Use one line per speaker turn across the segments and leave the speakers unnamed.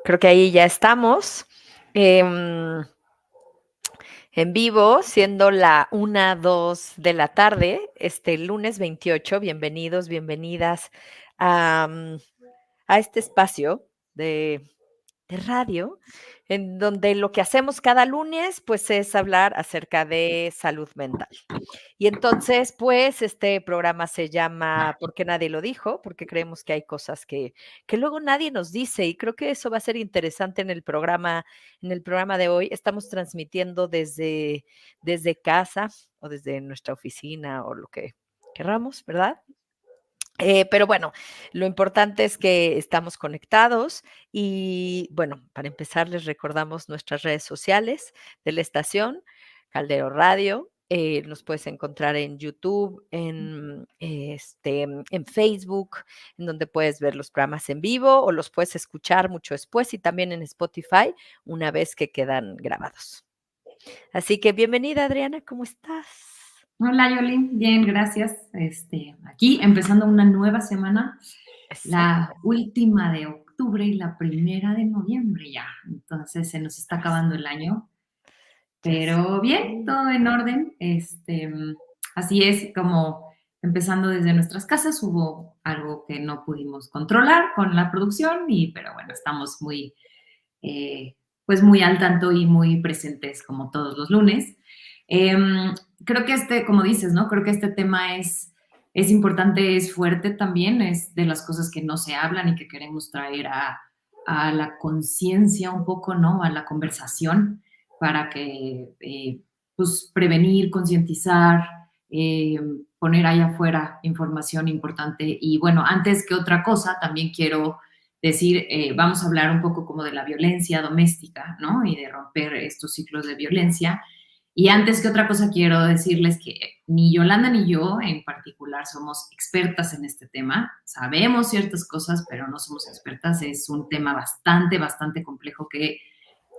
Creo que ahí ya estamos em, en vivo, siendo la 1:02 de la tarde, este lunes 28. Bienvenidos, bienvenidas a, a este espacio de radio, en donde lo que hacemos cada lunes, pues, es hablar acerca de salud mental. Y entonces, pues, este programa se llama ¿Por qué nadie lo dijo? Porque creemos que hay cosas que luego nadie nos dice, y creo que eso va a ser interesante en el programa de hoy. Estamos transmitiendo desde casa o desde nuestra oficina o lo que querramos, ¿verdad? Pero bueno, lo importante es que estamos conectados y bueno, para empezar les recordamos nuestras redes sociales de la estación, Caldero Radio. Nos puedes encontrar en YouTube, en Facebook, en donde puedes ver los programas en vivo o los puedes escuchar mucho después y también en Spotify una vez que quedan grabados. Así que bienvenida, Adriana, ¿cómo estás?
Hola, Yoli. Bien, gracias. Aquí empezando una nueva semana, la
Exacto.
última de octubre y la primera de noviembre ya. Entonces se nos está acabando el año,
Ya
pero bien,
sé.
todo en orden. Así es como empezando desde nuestras casas, hubo algo que no pudimos controlar con la producción pero bueno, estamos eh, pues muy al tanto y muy presentes como todos los lunes. Em, Creo que como dices, ¿no? Creo que este tema es importante, es fuerte también, es de las cosas que no se hablan y que queremos traer a la conciencia un poco, ¿no? A la conversación para que, pues, prevenir, concientizar, poner ahí afuera información importante. Y bueno, antes que otra cosa, también quiero decir, vamos a hablar un poco como de la violencia doméstica, ¿no? Y de romper estos ciclos de violencia. Y antes que otra cosa quiero decirles que ni Yolanda ni yo en particular somos expertas en este tema. Sabemos ciertas cosas, pero no somos expertas. Es un tema bastante, bastante complejo que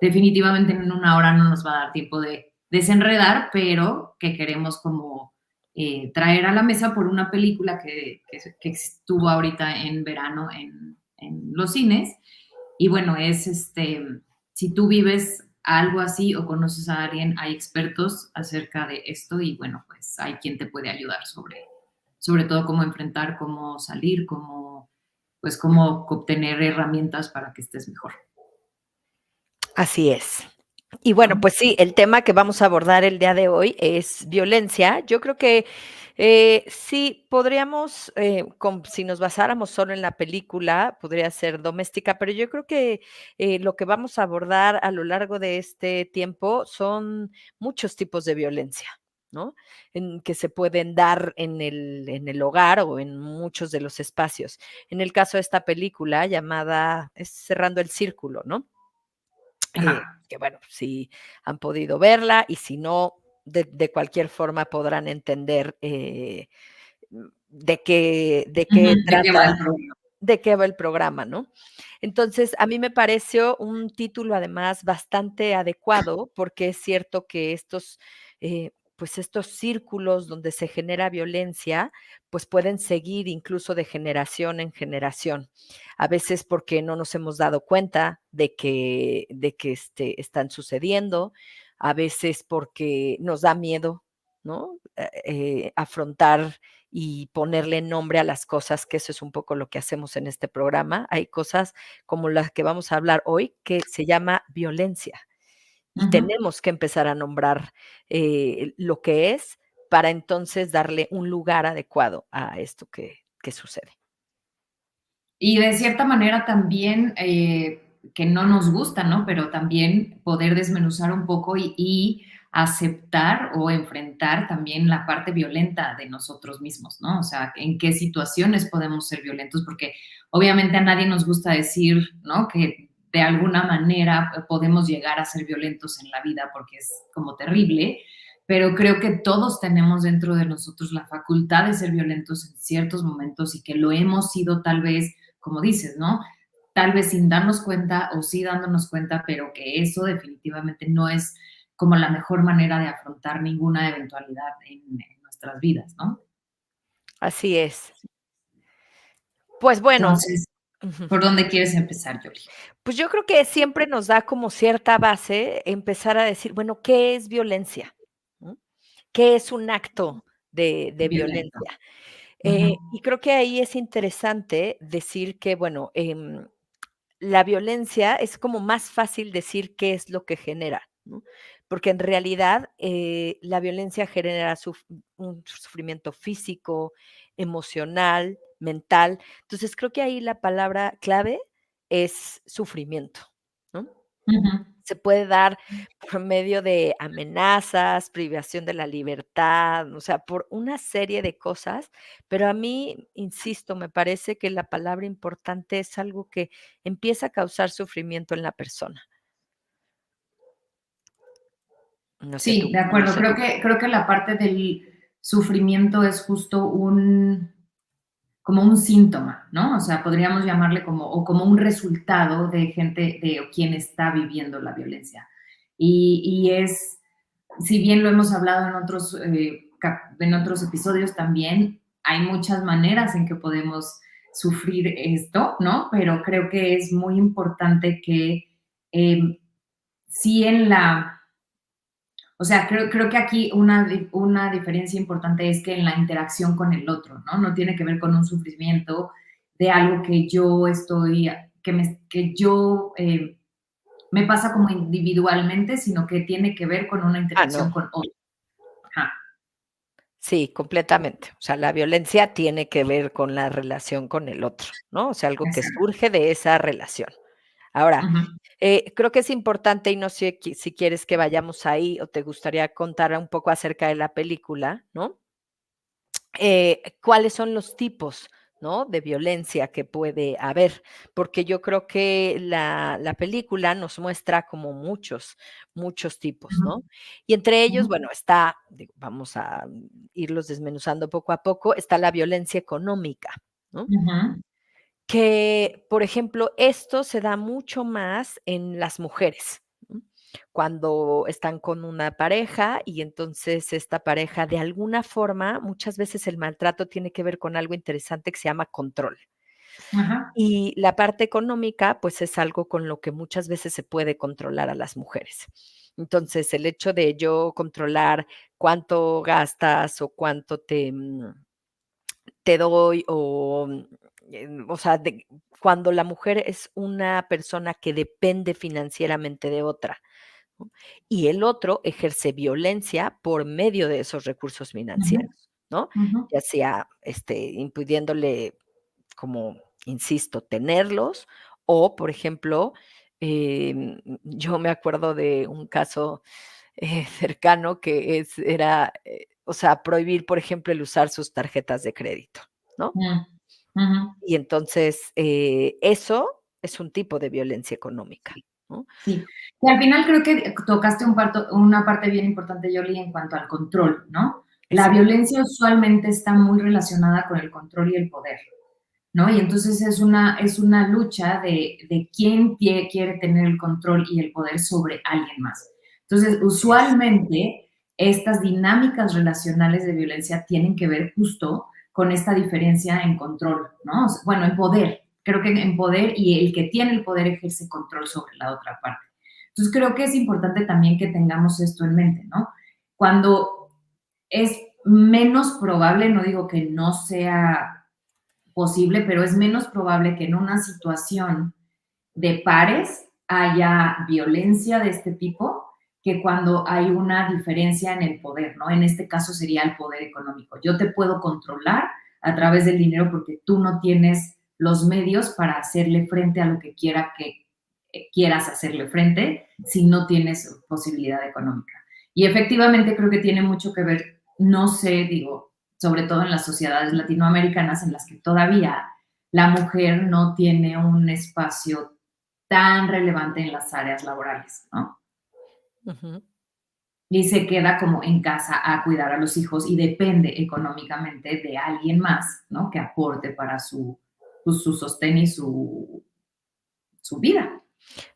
definitivamente en una hora no nos va a dar tiempo de desenredar, pero que queremos como traer a la mesa por una película que estuvo ahorita en verano en los cines. Y bueno, si tú vives algo así o conoces a alguien, hay expertos acerca de esto y bueno, pues hay quien te puede ayudar sobre todo cómo enfrentar, cómo salir, pues cómo obtener herramientas para que estés mejor.
Así es. Y bueno,
¿No?
pues sí, el tema que vamos a abordar el día de hoy es violencia. Yo creo que sí podríamos, si nos basáramos solo en la película, podría ser doméstica, pero yo creo que lo que vamos a abordar a lo largo de este tiempo son muchos tipos de violencia, ¿no? Que se pueden dar en el hogar o en muchos de los espacios. En el caso de esta película llamada Cerrando el Círculo, ¿no?
Ajá.
Que bueno, si han podido verla y si no, de cualquier forma podrán entender de qué
¿De qué va
trata,
el problema?
de qué va el programa, ¿no? Entonces, a mí me pareció un título además bastante adecuado porque es cierto que pues estos círculos donde se genera violencia, pues pueden seguir incluso de generación en generación. A veces porque no nos hemos dado cuenta de que están sucediendo, a veces porque nos da miedo, ¿no? Afrontar y ponerle nombre a las cosas, que eso es un poco lo que hacemos en este programa. Hay cosas como las que vamos a hablar hoy que se llama violencia y
Ujú.
tenemos que empezar a nombrar lo que es para entonces darle un lugar adecuado a esto que sucede.
Y de cierta manera también, que no nos gusta, ¿no? Pero también poder desmenuzar un poco y aceptar o enfrentar también la parte violenta de nosotros mismos, ¿no? O sea, en qué situaciones podemos ser violentos, porque obviamente a nadie nos gusta decir, ¿no? Que de alguna manera podemos llegar a ser violentos en la vida porque es como terrible, pero creo que todos tenemos dentro de nosotros la facultad de ser violentos en ciertos momentos y que lo hemos sido tal vez como dices, ¿no? Tal vez sin darnos cuenta o sí dándonos cuenta, pero que eso definitivamente no es como la mejor manera de afrontar ninguna eventualidad en nuestras vidas, ¿no?
Así es. Pues bueno,
Entonces,
Ujú.
¿Por dónde quieres empezar, Yoli?
Pues yo creo que siempre nos da como cierta base empezar a decir, bueno, ¿qué es violencia? ¿No? ¿Qué es un acto de
Violento.
violencia?
Ujú,
Y creo que ahí es interesante decir que, bueno, la violencia es como más fácil decir qué es lo que genera, ¿no? Porque en realidad, la violencia genera un sufrimiento físico, emocional, mental. Entonces, creo que ahí la palabra clave es sufrimiento, ¿no?
ujú.
Se puede dar por medio de amenazas, privación de la libertad, o sea, por una serie de cosas, pero a mí, insisto, me parece que la palabra importante es algo que empieza a causar sufrimiento en la persona.
Sí, de
No
acuerdo.
sé tú.
Creo que la parte del sufrimiento es justo un como un síntoma, ¿no? O sea, podríamos llamarle como, o como un resultado de gente, de quien está viviendo la violencia. Y es, si bien lo hemos hablado en otros episodios también, hay muchas maneras en que podemos sufrir esto, ¿no? Pero creo que es muy importante que sí en la o sea, creo que aquí una diferencia importante es que en la interacción con el otro, ¿no? No tiene que ver con un sufrimiento de algo que yo estoy, que yo me pasa como individualmente, sino que tiene que ver con una
Ah,
interacción
no.
con otro. Ajá,
Sí, completamente. O sea, la violencia tiene que ver con la relación con el otro, ¿no? O sea, algo que
exacto.
surge de esa relación. Ahora,
Ujú.
creo que es importante, y no sé si quieres que vayamos ahí o te gustaría contar un poco acerca de la película, ¿no? ¿Cuáles son los tipos, ¿no? De violencia que puede haber? Porque yo creo que la película nos muestra como muchos tipos,
Ujú.
¿no? Y entre ellos,
Ujú.
bueno, está, vamos a irlos desmenuzando poco a poco, está la violencia económica, ¿no?
Ujú.
Que, por ejemplo, esto se da mucho más en las mujeres, ¿no? Cuando están con una pareja y entonces esta pareja, de alguna forma, muchas veces el maltrato tiene que ver con algo interesante que se llama control.
Ajá.
Y la parte económica, pues, es algo con lo que muchas veces se puede controlar a las mujeres. Entonces, el hecho de yo controlar cuánto gastas o cuánto te doy o sea, cuando la mujer es una persona que depende financieramente de otra, ¿no? Y el otro ejerce violencia por medio de esos recursos
Ujú.
financieros, ¿no?
Ujú.
Ya sea, impidiéndole, como insisto, tenerlos o, por ejemplo, yo me acuerdo de un caso, cercano que era, o sea, prohibir, por ejemplo, el usar sus tarjetas de crédito, ¿no?
Mm. Ujú.
Y entonces, eso es un tipo de violencia económica, ¿no?
Sí, y al final creo que tocaste una parte bien importante, Yoli, en cuanto al control, ¿no? La
Exacto,
violencia usualmente está muy relacionada con el control y el poder, ¿no? Y entonces es una lucha de quién quiere tener el control y el poder sobre alguien más. Entonces,
así es.
usualmente estas dinámicas relacionales de violencia tienen que ver justo con esta diferencia en control, ¿no? O sea, bueno, en poder. Creo que en poder y el que tiene el poder ejerce control sobre la otra parte. Entonces, creo que es importante también que tengamos esto en mente, ¿no? Cuando es menos probable, no digo que no sea posible, pero es menos probable que en una situación de pares haya violencia de este tipo que cuando hay una diferencia en el poder, ¿no? En este caso sería el poder económico. Yo te puedo controlar a través del dinero porque tú no tienes los medios para hacerle frente a lo que quiera que quieras hacerle frente si no tienes posibilidad económica. Y efectivamente creo que tiene mucho que ver, no sé, digo, sobre todo en las sociedades latinoamericanas en las que todavía la mujer no tiene un espacio tan relevante en las áreas laborales, ¿no?
Ujú,
Y se queda como en casa a cuidar a los hijos y depende económicamente de alguien más, ¿no? Que aporte para su sostén y su vida.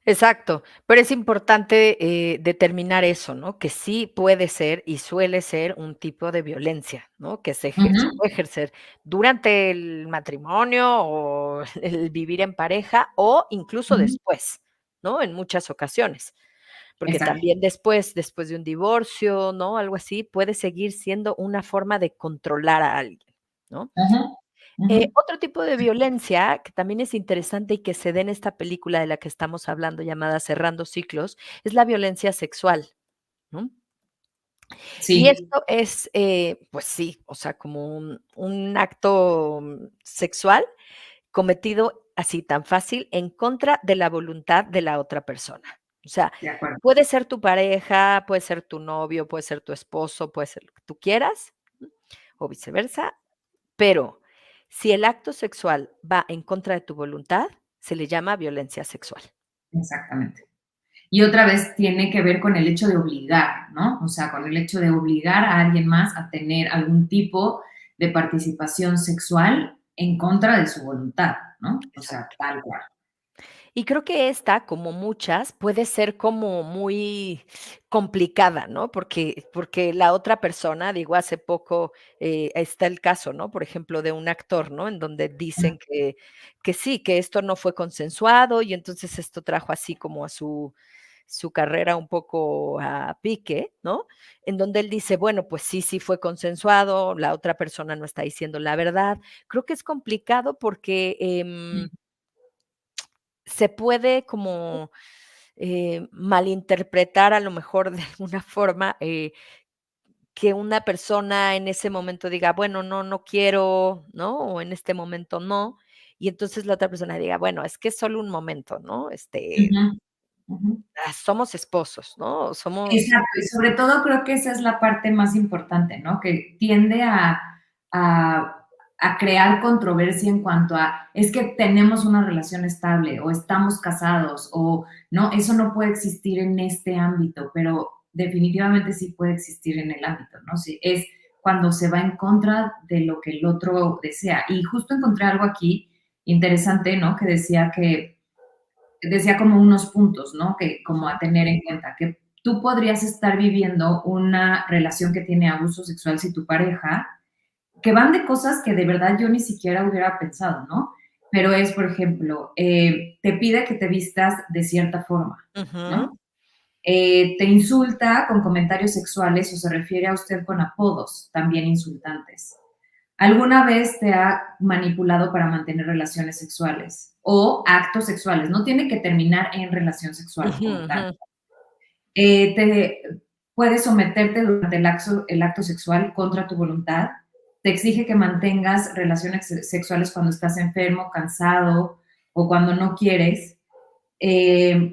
Exacto, pero es importante, determinar eso, ¿no? Que sí puede ser y suele ser un tipo de violencia, ¿no? Que se
Ujú,
puede ejercer durante el matrimonio o el vivir en pareja o incluso
ujú,
después, ¿no? En muchas ocasiones, porque
exacto.
también después de un divorcio, ¿no? Algo así, puede seguir siendo una forma de controlar a alguien, ¿no?
Ujú, ujú.
Otro tipo de violencia que también es interesante y que se da en esta película de la que estamos hablando, llamada Cerrando Ciclos, es la violencia sexual, ¿no? Y
Sí,
esto es, pues sí, o sea, como un acto, sexual cometido así tan fácil en contra de la voluntad de la otra persona. O sea,
de acuerdo.
puede ser tu pareja, puede ser tu novio, puede ser tu esposo, puede ser lo que tú quieras, o viceversa, pero si el acto sexual va en contra de tu voluntad, se le llama violencia sexual.
Exactamente. Y otra vez tiene que ver con el hecho de obligar, ¿no? O sea, con el hecho de obligar a alguien más a tener algún tipo de participación sexual en contra de su voluntad, ¿no? O sea,
Exacto.
tal cual.
Y creo que esta, como muchas, puede ser como muy complicada, ¿no? Porque la otra persona, digo, hace poco, está el caso, ¿no? Por ejemplo, de un actor, ¿no? En donde
Mm,
dicen que sí, que esto no fue consensuado, y entonces esto trajo así como a su carrera un poco a pique, ¿no? En donde él dice, bueno, pues sí, sí fue consensuado, la otra persona no está diciendo la verdad. Creo que es complicado porque,
mm,
se puede como, malinterpretar a lo mejor de alguna forma, que una persona en ese momento diga: "Bueno, no, no quiero", ¿no? O en este momento no, y entonces la otra persona diga: "Bueno, es que es solo un momento, ¿no?
ujú, ujú.
Somos esposos, ¿no? Somos".
Exacto, y sobre todo creo que esa es la parte más importante, ¿no? Que tiende a a crear controversia en cuanto a, es que tenemos una relación estable o estamos casados o, ¿no? Eso no puede existir en este ámbito, pero definitivamente sí puede existir en el ámbito, ¿no? Sí, es cuando se va en contra de lo que el otro desea. Y justo encontré algo aquí interesante, ¿no? Que decía como unos puntos, ¿no? Que como a
Ujú,
tener en cuenta, que tú podrías estar viviendo una relación que tiene abuso sexual si tu pareja, que van de cosas que de verdad yo ni siquiera hubiera pensado, ¿no? Pero es, por ejemplo, te pide que te vistas de cierta forma,
ujú,
¿no? Te insulta con comentarios sexuales o se refiere a usted con apodos también insultantes. ¿Alguna vez te ha manipulado para mantener relaciones sexuales o actos sexuales? No tiene que terminar en relación sexual
ujú,
como tal.
ujú,
Te puede someterte durante el acto sexual contra tu voluntad. Te exige que mantengas relaciones sexuales cuando estás enfermo, cansado o cuando no quieres.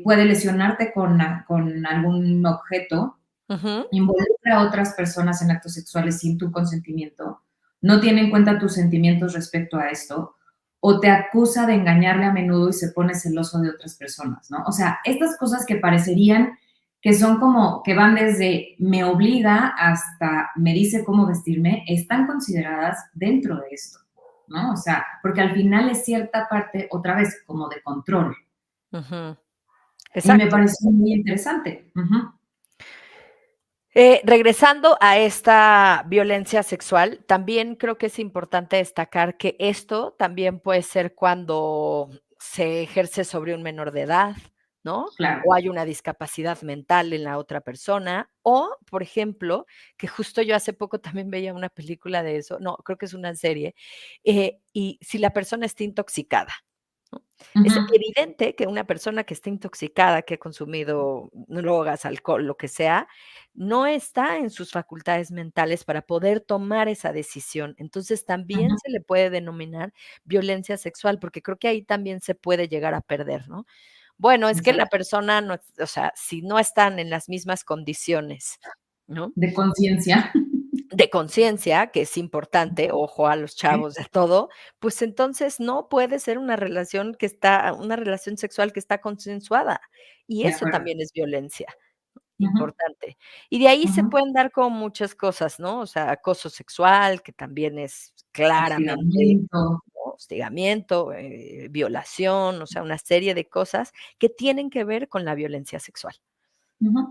Puede lesionarte con algún objeto,
ujú,
involucra a otras personas en actos sexuales sin tu consentimiento, no tiene en cuenta tus sentimientos respecto a esto, o te acusa de engañarle a menudo y se pone celoso de otras personas, ¿no? O sea, estas cosas que parecerían que son como que van desde me obliga hasta me dice cómo vestirme, están consideradas dentro de esto, ¿no? O sea, porque al final es cierta parte, otra vez, como de control.
ujú.
Y me
Exacto.
pareció muy interesante. Ujú,
Regresando a esta violencia sexual, también creo que es importante destacar que esto también puede ser cuando se ejerce sobre un menor de edad, ¿no?
claro.
O hay una discapacidad mental en la otra persona, o, por ejemplo, que justo yo hace poco también veía una película de eso, no, creo que es una serie, y si la persona está intoxicada, ¿no? Es
Ujú,
evidente que una persona que está intoxicada, que ha consumido drogas, alcohol, lo que sea, no está en sus facultades mentales para poder tomar esa decisión. Entonces, también
ujú,
se le puede denominar violencia sexual, porque creo que ahí también se puede llegar a perder, ¿no? Bueno, es que la
exacto.
persona no, o sea, si no están en las mismas condiciones, ¿no?
De conciencia.
De conciencia, que es importante, ojo a los
Sí,
chavos de todo, pues entonces no puede ser una relación sexual que está consensuada, y
de
eso
acuerdo.
también es violencia,
Ujú,
importante. Y de ahí se
ujú.
pueden dar como muchas cosas, ¿no? O sea, acoso sexual, que también es claramente,
Hostigamiento.
¿no? hostigamiento, violación, o sea, una serie de cosas que tienen que ver con la violencia sexual.
Ujú,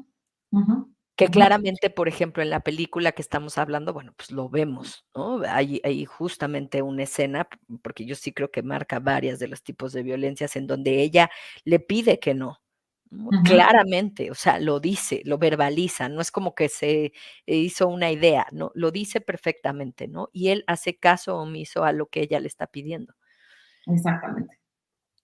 ujú,
Que
ujú.
claramente, por ejemplo, en la película que estamos hablando, bueno, pues lo vemos, ¿no? Hay justamente una escena, porque yo sí creo que marca varias de los tipos de violencias en donde ella le pide que no, ¿no?
Ujú,
Claramente, o sea, lo dice, lo verbaliza, no es como que se hizo una idea, no, lo dice perfectamente, ¿no? Y él hace caso omiso a lo que ella le está pidiendo.
exactamente.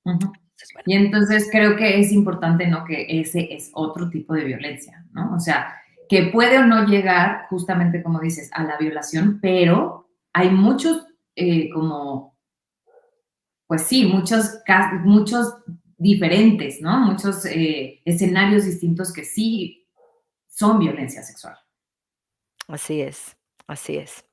Ujú.
Entonces, bueno,
Y entonces creo que es importante, ¿no? Que ese es otro tipo de violencia, ¿no? O sea, que puede o no llegar, justamente como dices, a la violación, pero hay muchos, como, pues sí, muchos diferentes, ¿no? Muchos escenarios distintos que sí son violencia sexual.
así es, así es.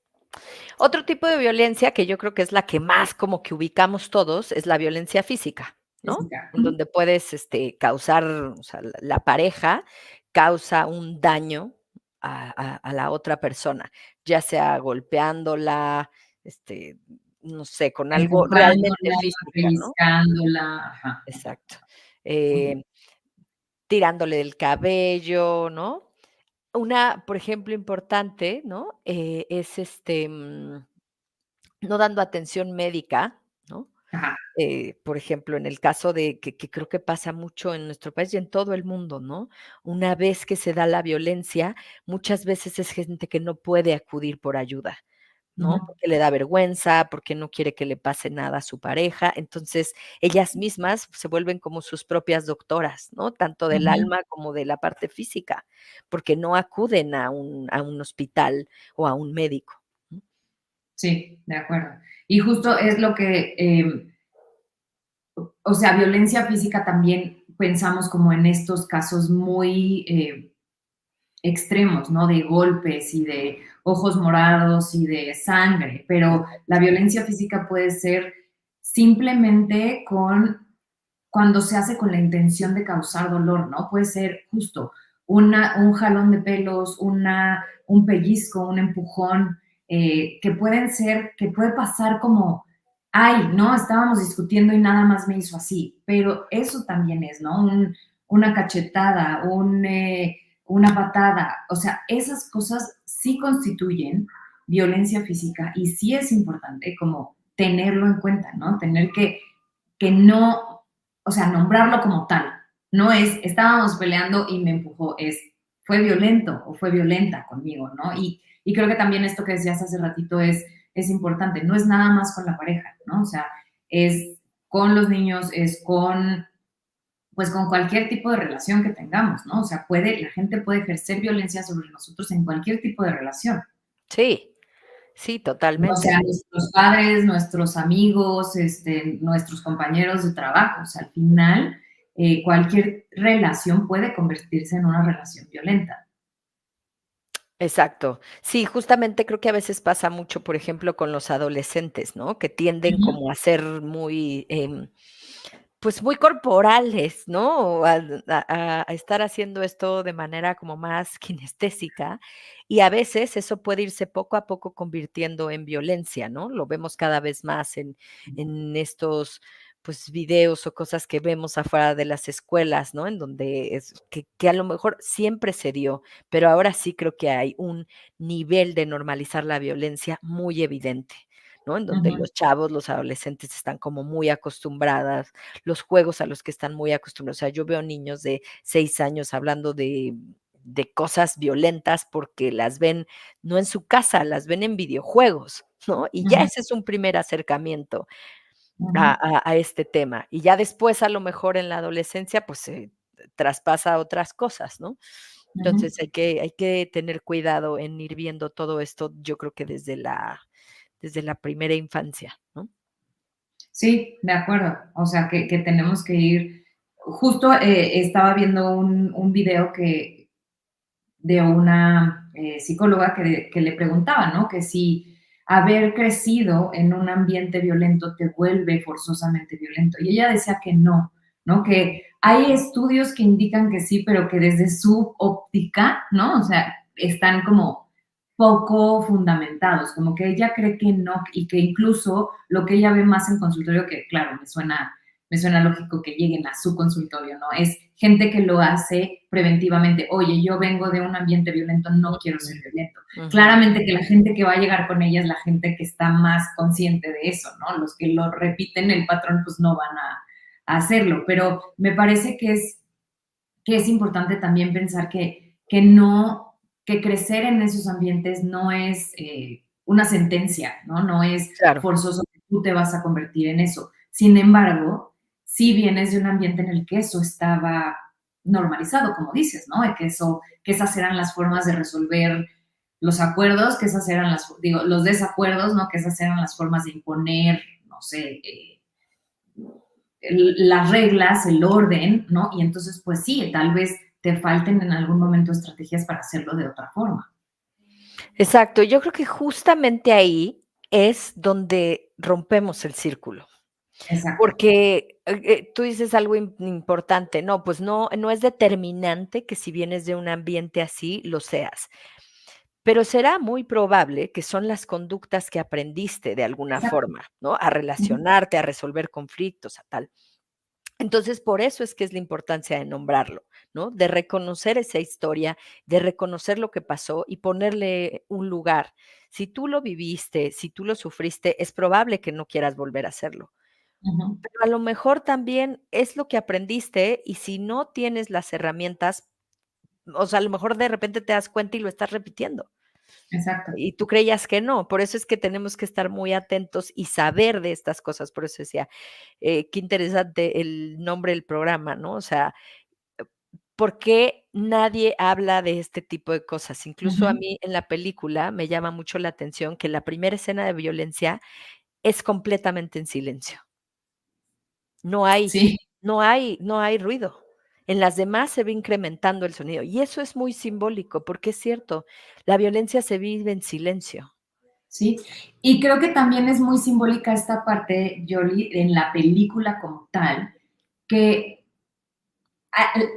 Otro tipo de violencia que yo creo que es la que más como que ubicamos todos, es la violencia física, ¿no?
Física.
En donde puedes, causar, o sea, la pareja causa un daño a la otra persona, ya sea golpeándola, este, no sé, con algo realmente
Empujándola,
física, ¿no?
pellizcándola, ajá.
Exacto.
Ujú.
Eh, tirándole el cabello, ¿no? Una, por ejemplo, importante, ¿no? Es, no dando atención médica, ¿no?
Ajá.
Por ejemplo, en el caso de que creo que pasa mucho en nuestro país y en todo el mundo, ¿no? Una vez que se da la violencia, muchas veces es gente que no puede acudir por ayuda, ¿no?
Ujú,
Porque le da vergüenza, porque no quiere que le pase nada a su pareja. Entonces, ellas mismas se vuelven como sus propias doctoras, ¿no? Tanto del
ujú.
alma como de la parte física, porque no acuden a un hospital o a un médico.
Sí, de acuerdo. Y justo es lo que, o sea, violencia física también pensamos como en estos casos muy extremos, ¿no? De golpes y de ojos morados y de sangre, pero la violencia física puede ser simplemente cuando se hace con la intención de causar dolor, ¿no? Puede ser justo un jalón de pelos, un pellizco, un empujón, que pueden ser, que puede pasar como, ay, no, estábamos discutiendo y nada más me hizo así, pero eso también es, ¿no? Una cachetada, una patada, o sea, esas cosas sí constituyen violencia física y sí es importante como tenerlo en cuenta, ¿no? Tener que no, o sea, nombrarlo como tal. No es, estábamos peleando y me empujó, es, fue violento o fue violenta conmigo, ¿no? Y creo que también esto que decías hace ratito es importante, no es nada más con la pareja, ¿no? O sea, es con los niños, es con, pues con cualquier tipo de relación que tengamos, ¿no? O sea, la gente puede ejercer violencia sobre nosotros en cualquier tipo de relación.
Sí, sí,
No
totalmente.
sean nuestros padres, nuestros amigos, nuestros compañeros de trabajo. O sea, al final, cualquier relación puede convertirse en una relación violenta.
Exacto. Sí, justamente creo que a veces pasa mucho, por ejemplo, con los adolescentes, ¿no? Que tienden
Ujú,
como a ser muy, pues, muy corporales, ¿no? O a estar haciendo esto de manera como más kinestésica, y a veces eso puede irse poco a poco convirtiendo en violencia, ¿no? Lo vemos cada vez más en estos, pues, videos o cosas que vemos afuera de las escuelas, ¿no? En donde es que a lo mejor siempre se dio, pero ahora sí creo que hay un nivel de normalizar la violencia muy evidente, ¿no? En donde
ujú,
los chavos, los adolescentes están como muy acostumbradas, los juegos a los que están muy acostumbrados. O sea, yo veo niños de 6 años hablando de cosas violentas porque las ven no en su casa, las ven en videojuegos, ¿no? Y ya
ujú,
ese es un primer acercamiento a
ujú,
a a este tema. Y ya después, a lo mejor en la adolescencia, pues, se traspasa a otras cosas, ¿no?
ujú.
Entonces, hay que tener cuidado en ir viendo todo esto, yo creo que desde la primera infancia, ¿no?
Sí, de acuerdo. O sea, que tenemos que ir. Justo estaba viendo un video de una psicóloga que le preguntaba, ¿no? Que si haber crecido en un ambiente violento te vuelve forzosamente violento. Y ella decía que no, ¿no? Que hay estudios que indican que sí, pero que desde su óptica, ¿no? O sea, están como poco fundamentados, como que ella cree que no, y que incluso lo que ella ve más en consultorio, que claro, me suena lógico que lleguen a su consultorio, ¿no? Es gente que lo hace preventivamente. Oye, yo vengo de un ambiente violento, no quiero ser violento.
Ujú.
Claramente que la gente que va a llegar con ella es la gente que está más consciente de eso, ¿no? Los que lo repiten el patrón, pues no van a hacerlo, pero me parece que es importante también pensar que no, que crecer en esos ambientes no es una sentencia, ¿no? No es
Claro.
forzoso que tú te vas a convertir en eso. Sin embargo, si vienes de un ambiente en el que eso estaba normalizado, como dices, ¿no? Que esas eran las formas de resolver los acuerdos, que esas eran digo, los desacuerdos, ¿no? Que esas eran las formas de imponer, no sé, las reglas, el orden, ¿no? Y entonces, pues sí, tal vez te falten en algún momento estrategias para hacerlo de otra forma.
Exacto, yo creo que justamente ahí es donde rompemos el círculo,
Exacto.
porque, tú dices algo importante, no, pues no es determinante que si vienes de un ambiente así, lo seas, pero será muy probable que son las conductas que aprendiste de alguna
Exacto.
forma, ¿no? A
Ujú,
relacionarte, a resolver conflictos, a tal. Entonces, por eso es que es la importancia de nombrarlo, ¿no? De reconocer esa historia, de reconocer lo que pasó y ponerle un lugar. Si tú lo viviste, si tú lo sufriste, es probable que no quieras volver a hacerlo.
ujú.
Pero a lo mejor también es lo que aprendiste y si no tienes las herramientas, o sea, a lo mejor de repente te das cuenta y lo estás repitiendo.
Exacto.
Y tú creías que no, por eso es que tenemos que estar muy atentos y saber de estas cosas. Por eso decía, qué interesante el nombre del programa, ¿no? O sea, ¿por qué nadie habla de este tipo de cosas? Incluso a
Ujú.
mí en la película me llama mucho la atención que la primera escena de violencia es completamente en silencio. No hay
Sí,
no hay ruido. En las demás se va incrementando el sonido, y eso es muy simbólico, porque es cierto, la violencia se vive en silencio.
sí. Y creo que también es muy simbólica esta parte, Yoli, en la película como tal, que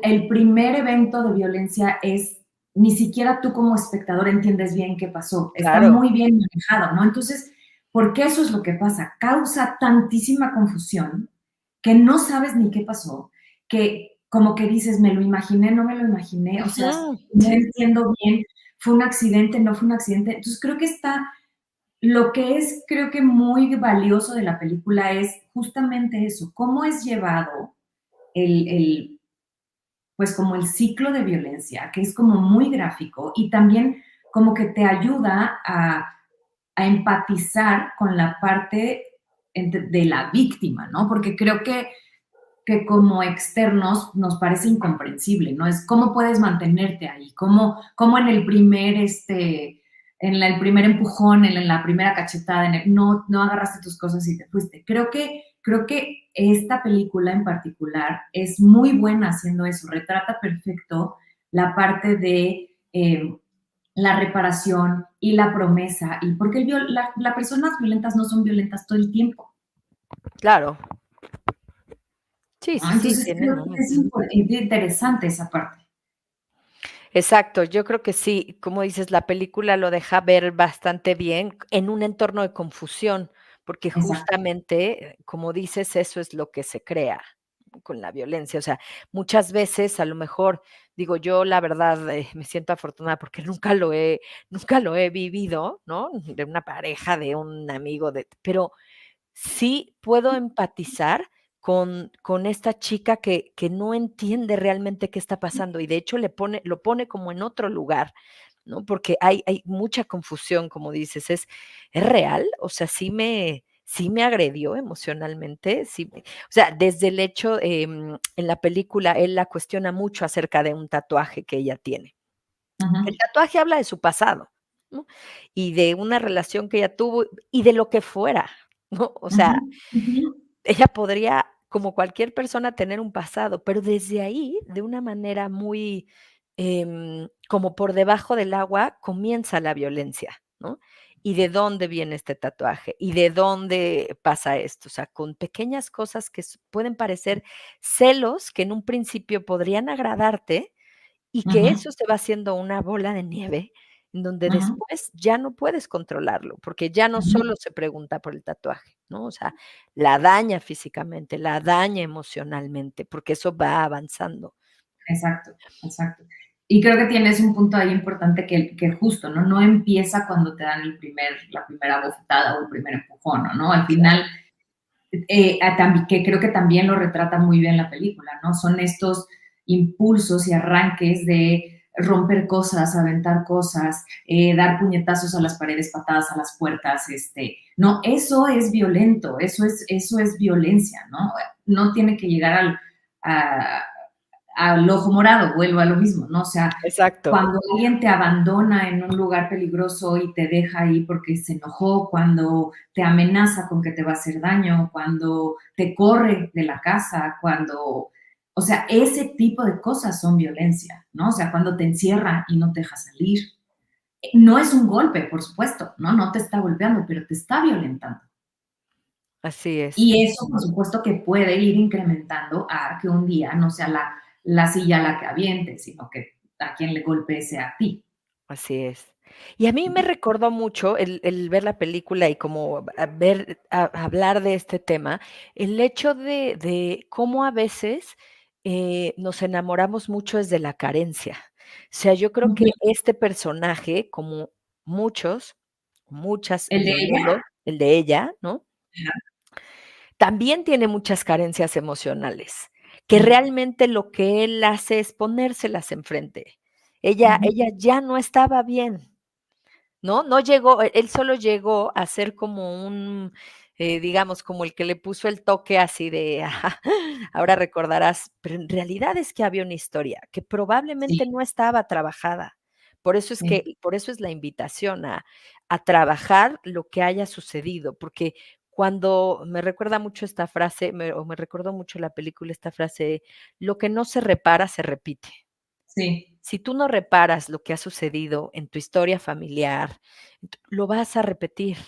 el primer evento de violencia es ni siquiera tú como espectador entiendes bien qué pasó. Está
Claro.
muy bien manejado, ¿no? Entonces, porque eso es lo que pasa, causa tantísima confusión que no sabes ni qué pasó, que como que dices, me lo imaginé, no me lo imaginé, o sea,
Ujú.
no
Sí, sí.
entiendo bien, fue un accidente, no fue un accidente. Entonces, creo que está, lo que es, creo que muy valioso de la película es justamente eso, cómo es llevado el pues como el ciclo de violencia, que es como muy gráfico y también como que te ayuda a empatizar con la parte de la víctima, ¿no? Porque creo que como externos nos parece incomprensible, ¿no? Es cómo puedes mantenerte ahí, cómo en el primer, el primer empujón, en la primera cachetada, no agarraste tus cosas y te fuiste. Creo que esta película en particular es muy buena haciendo eso, retrata perfecto la parte de la reparación y la promesa, y porque las personas violentas no son violentas todo el tiempo.
Claro. Sí,
¿No?
sí, sí,
Entonces
tienen
creo que
un
es interesante esa parte.
exacto, yo creo que sí, como dices, la película lo deja ver bastante bien en un entorno de confusión, porque
Exacto.
justamente, como dices, eso es lo que se crea con la violencia. O sea, muchas veces, a lo mejor, digo, yo la verdad, me siento afortunada porque nunca lo he vivido, ¿no? De una pareja, de un amigo, pero sí puedo empatizar con esta chica que no entiende realmente qué está pasando, y de hecho lo pone como en otro lugar, ¿no? Porque hay mucha confusión, como dices, ¿es real? O sea, sí me agredió emocionalmente, o sea, desde el hecho, en la película él la cuestiona mucho acerca de un tatuaje que ella tiene. El
Ujú,
tatuaje habla de su pasado, ¿no? Y de una relación que ella tuvo y de lo que fuera, ¿no? O
ujú,
sea,
ujú,
ella podría, como cualquier persona, tener un pasado, pero desde ahí, de una manera muy, como por debajo del agua, comienza la violencia, ¿no? ¿Y de dónde viene este tatuaje? ¿Y de dónde pasa esto? O sea, con pequeñas cosas que pueden parecer celos que en un principio podrían agradarte y que
ujú.
eso se va haciendo una bola de nieve en donde
Ujú.
después ya no puedes controlarlo, porque ya no
Ujú.
solo se pregunta por el tatuaje, ¿no? O sea, la daña físicamente, la daña emocionalmente, porque eso va avanzando.
Exacto, exacto. Y creo que tienes un punto ahí importante que justo, ¿no? No empieza cuando te dan la primera bofetada o el primer empujón, ¿no? Al final, que creo que también lo retrata muy bien la película, ¿no? Son estos impulsos y arranques de romper cosas, aventar cosas, dar puñetazos a las paredes, patadas a las puertas, no, eso es violento, eso es violencia, ¿no? No tiene que llegar a, al ojo morado, vuelvo a lo mismo, ¿no? O sea,
Exacto,
cuando alguien te abandona en un lugar peligroso y te deja ahí porque se enojó, cuando te amenaza con que te va a hacer daño, cuando te corre de la casa, cuando, o sea, ese tipo de cosas son violencia, ¿no? O sea, cuando te encierra y no te deja salir. No es un golpe, por supuesto, ¿no? No te está golpeando, pero te está violentando.
así es,
Y eso, por supuesto, que puede ir incrementando a que un día no sea la silla la que aviente, sino que a quien le golpee sea a ti.
así es. Y a mí me recordó mucho el ver la película y como hablar de este tema, el hecho de cómo a veces, nos enamoramos mucho desde la carencia. O sea, yo creo que
Ujú.
este personaje, como muchos, muchas
¿El
en
de
el
ella?
mundo, el de ella, ¿no?
Ajá.
También tiene muchas carencias emocionales, que
Sí.
realmente lo que él hace es ponérselas enfrente.
Ujú.
Ella ya no estaba bien, ¿no? No llegó, él solo llegó a ser como un, digamos, como el que le puso el toque así de, ajá, ahora recordarás, pero en realidad es que había una historia que
Sí,
probablemente no estaba trabajada.
sí.
Por eso es la invitación a trabajar lo que haya sucedido, porque cuando me recuerda mucho esta frase, o me recordó mucho la película esta frase, lo que no se repara se repite.
Sí.
Si tú no reparas lo que ha sucedido en tu historia familiar, lo vas a repetir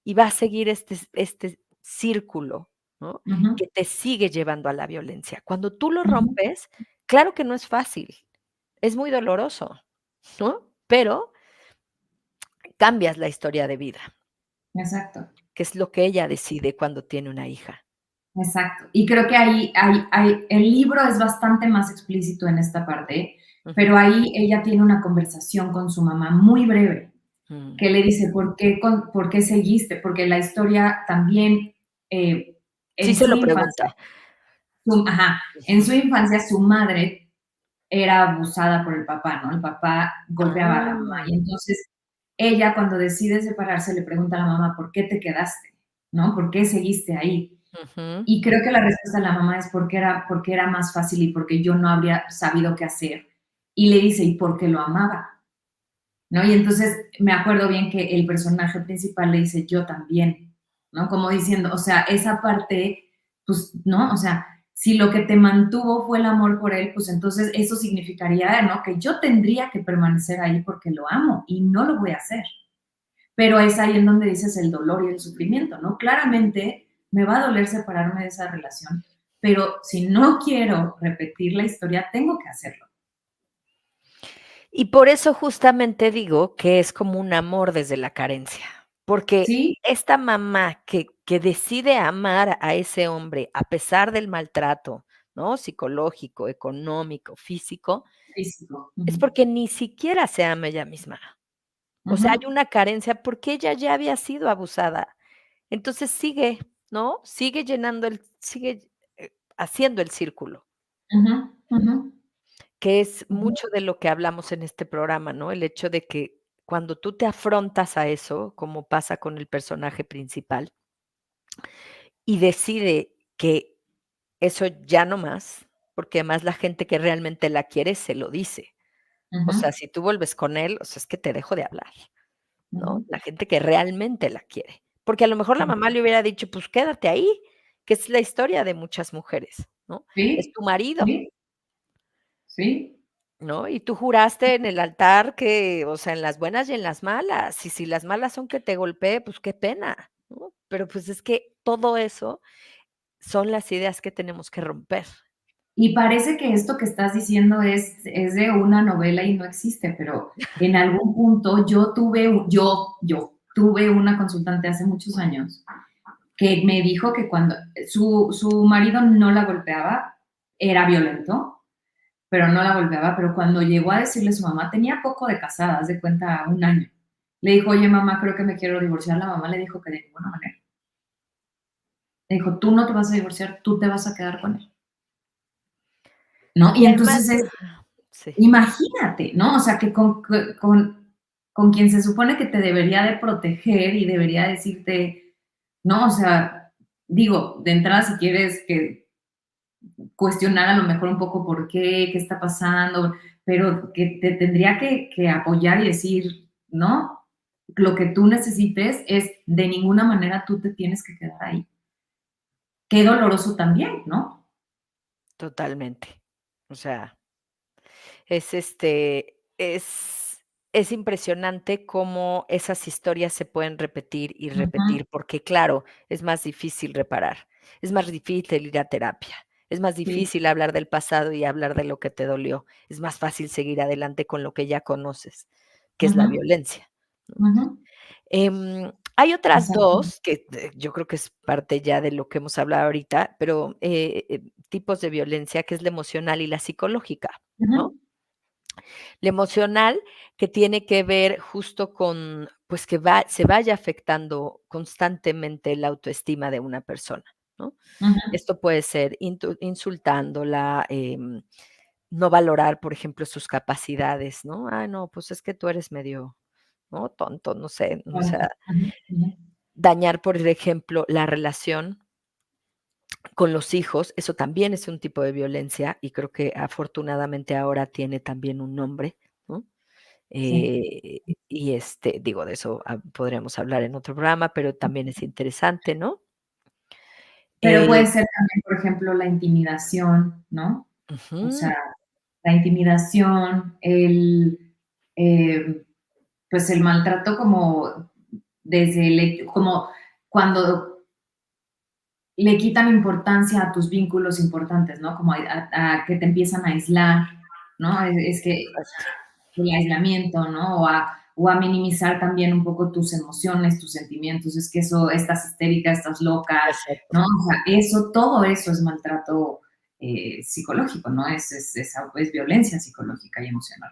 y va a seguir este círculo, ¿no?
Ujú,
Que te sigue llevando a la violencia. Cuando tú lo
ujú.
rompes, claro que no es fácil, es muy doloroso, ¿no? Pero cambias la historia de vida,
Exacto,
que es lo que ella decide cuando tiene una hija.
exacto. Y creo que ahí el libro es bastante más explícito en esta parte,
Ujú,
pero ahí ella tiene una conversación con su mamá muy breve,
mm.
que le dice, ¿por qué seguiste? Porque la historia también, eh,
Sí
en
se
su
lo
infancia,
pregunta.
en
Ujú.
su infancia su madre era abusada por el papá, ¿no? El papá golpeaba a la mamá.
Ah,
Y entonces ella cuando decide separarse le pregunta a la mamá, ¿por qué te quedaste? ¿No? ¿Por qué seguiste ahí?
ujú,
Y creo que la respuesta de la mamá es porque era más fácil y porque yo no habría sabido qué hacer. Y le dice, ¿y porque lo amaba? ¿No? Y entonces me acuerdo bien que el personaje principal le dice, yo también, ¿no? Como diciendo, o sea, esa parte, pues, ¿no? O sea, si lo que te mantuvo fue el amor por él, pues entonces eso significaría, ¿no? Que yo tendría que permanecer ahí porque lo amo y no lo voy a hacer. Pero es ahí en donde dices el dolor y el sufrimiento, ¿no? Claramente me va a doler separarme de esa relación, pero si no quiero repetir la historia, tengo que hacerlo.
y por eso justamente digo que es como un amor desde la carencia, porque
Sí,
esta mamá que decide amar a ese hombre a pesar del maltrato, ¿no? Psicológico, económico, físico,
físico.
es
Ujú,
porque ni siquiera se ama ella misma. O sea, hay
ujú,
una carencia porque ella ya había sido abusada. Entonces sigue, ¿no? Sigue, haciendo el círculo.
ujú, ujú,
Que es
ujú,
mucho de lo que hablamos en este programa, ¿no? El hecho de que cuando tú te afrontas a eso, como pasa con el personaje principal, y decide que eso ya no más, porque además la gente que realmente la quiere se lo dice. O
ujú,
sea, si tú vuelves con él, o sea, es que te dejo de hablar, ¿no?
ujú.
La gente que realmente la quiere. Porque a lo mejor la mamá le hubiera dicho: "Pues quédate ahí", que es la historia de muchas mujeres, ¿no? Es
Sí,
tu marido.
sí, sí,
¿No? Y tú juraste en el altar que, o sea, en las buenas y en las malas, y si las malas son que te golpee, pues qué pena, ¿no? Pero, pues, es que todo eso son las ideas que tenemos que romper.
Y parece que esto que estás diciendo es de una novela y no existe, pero en algún punto yo tuve una consultante hace muchos años que me dijo que cuando su marido no la golpeaba, era violento, pero no la golpeaba, pero cuando llegó a decirle a su mamá, tenía poco de casada, haz de cuenta, un año, le dijo, oye mamá, creo que me quiero divorciar, la mamá le dijo que de ninguna manera. Le dijo, tú no te vas a divorciar, tú te vas a quedar con él, ¿no?
Y
Y
además,
entonces es,
sí,
imagínate, ¿no? O sea, que con quien se supone que te debería de proteger y debería decirte, no, o sea, digo, de entrada si quieres que cuestionar a lo mejor un poco por qué está pasando, pero que te tendría que apoyar y decir, no, lo que tú necesites es de ninguna manera tú te tienes que quedar ahí. Qué doloroso también, ¿no?
totalmente. O sea, es es impresionante cómo esas historias se pueden repetir y
Ujú,
repetir, porque claro, es más difícil reparar, es más difícil ir a terapia, es más
sí,
difícil hablar del pasado y hablar de lo que te dolió, es más fácil seguir adelante con lo que ya conoces, que es la
ujú,
violencia, ¿no?
ujú,
Hay otras
exacto.
2 que, yo creo que es parte ya de lo que hemos hablado ahorita, pero, tipos de violencia, que es la emocional y la psicológica, ¿no?
Ujú,
La emocional, que tiene que ver justo con, pues, que se vaya afectando constantemente la autoestima de una persona, ¿no?
ujú,
Esto puede ser insultándola, no valorar, por ejemplo, sus capacidades, ¿no? "Ay, no, pues es que tú eres medio, ¿no? Tonto", no sé, o
tonto.
sea,
Ujú, ujú.
dañar, por ejemplo, la relación con los hijos, eso también es un tipo de violencia y creo que afortunadamente ahora tiene también un nombre, ¿no?
Sí.
Y, digo, de eso, podríamos hablar en otro programa, pero también es interesante, ¿no?
Pero
Eh,
puede ser también, por ejemplo, la intimidación, ¿no? O
ujú,
sea, la intimidación, eh, pues el maltrato como desde como cuando le quitan importancia a tus vínculos importantes, ¿no? Como a que te empiezan a aislar, ¿no? Es que
exacto,
el aislamiento, ¿no? O a minimizar también un poco tus emociones, tus sentimientos, es que eso, estás histérica, estás loca,
exacto.
¿no? O sea, eso, todo eso es maltrato psicológico, ¿no? Es violencia psicológica y emocional.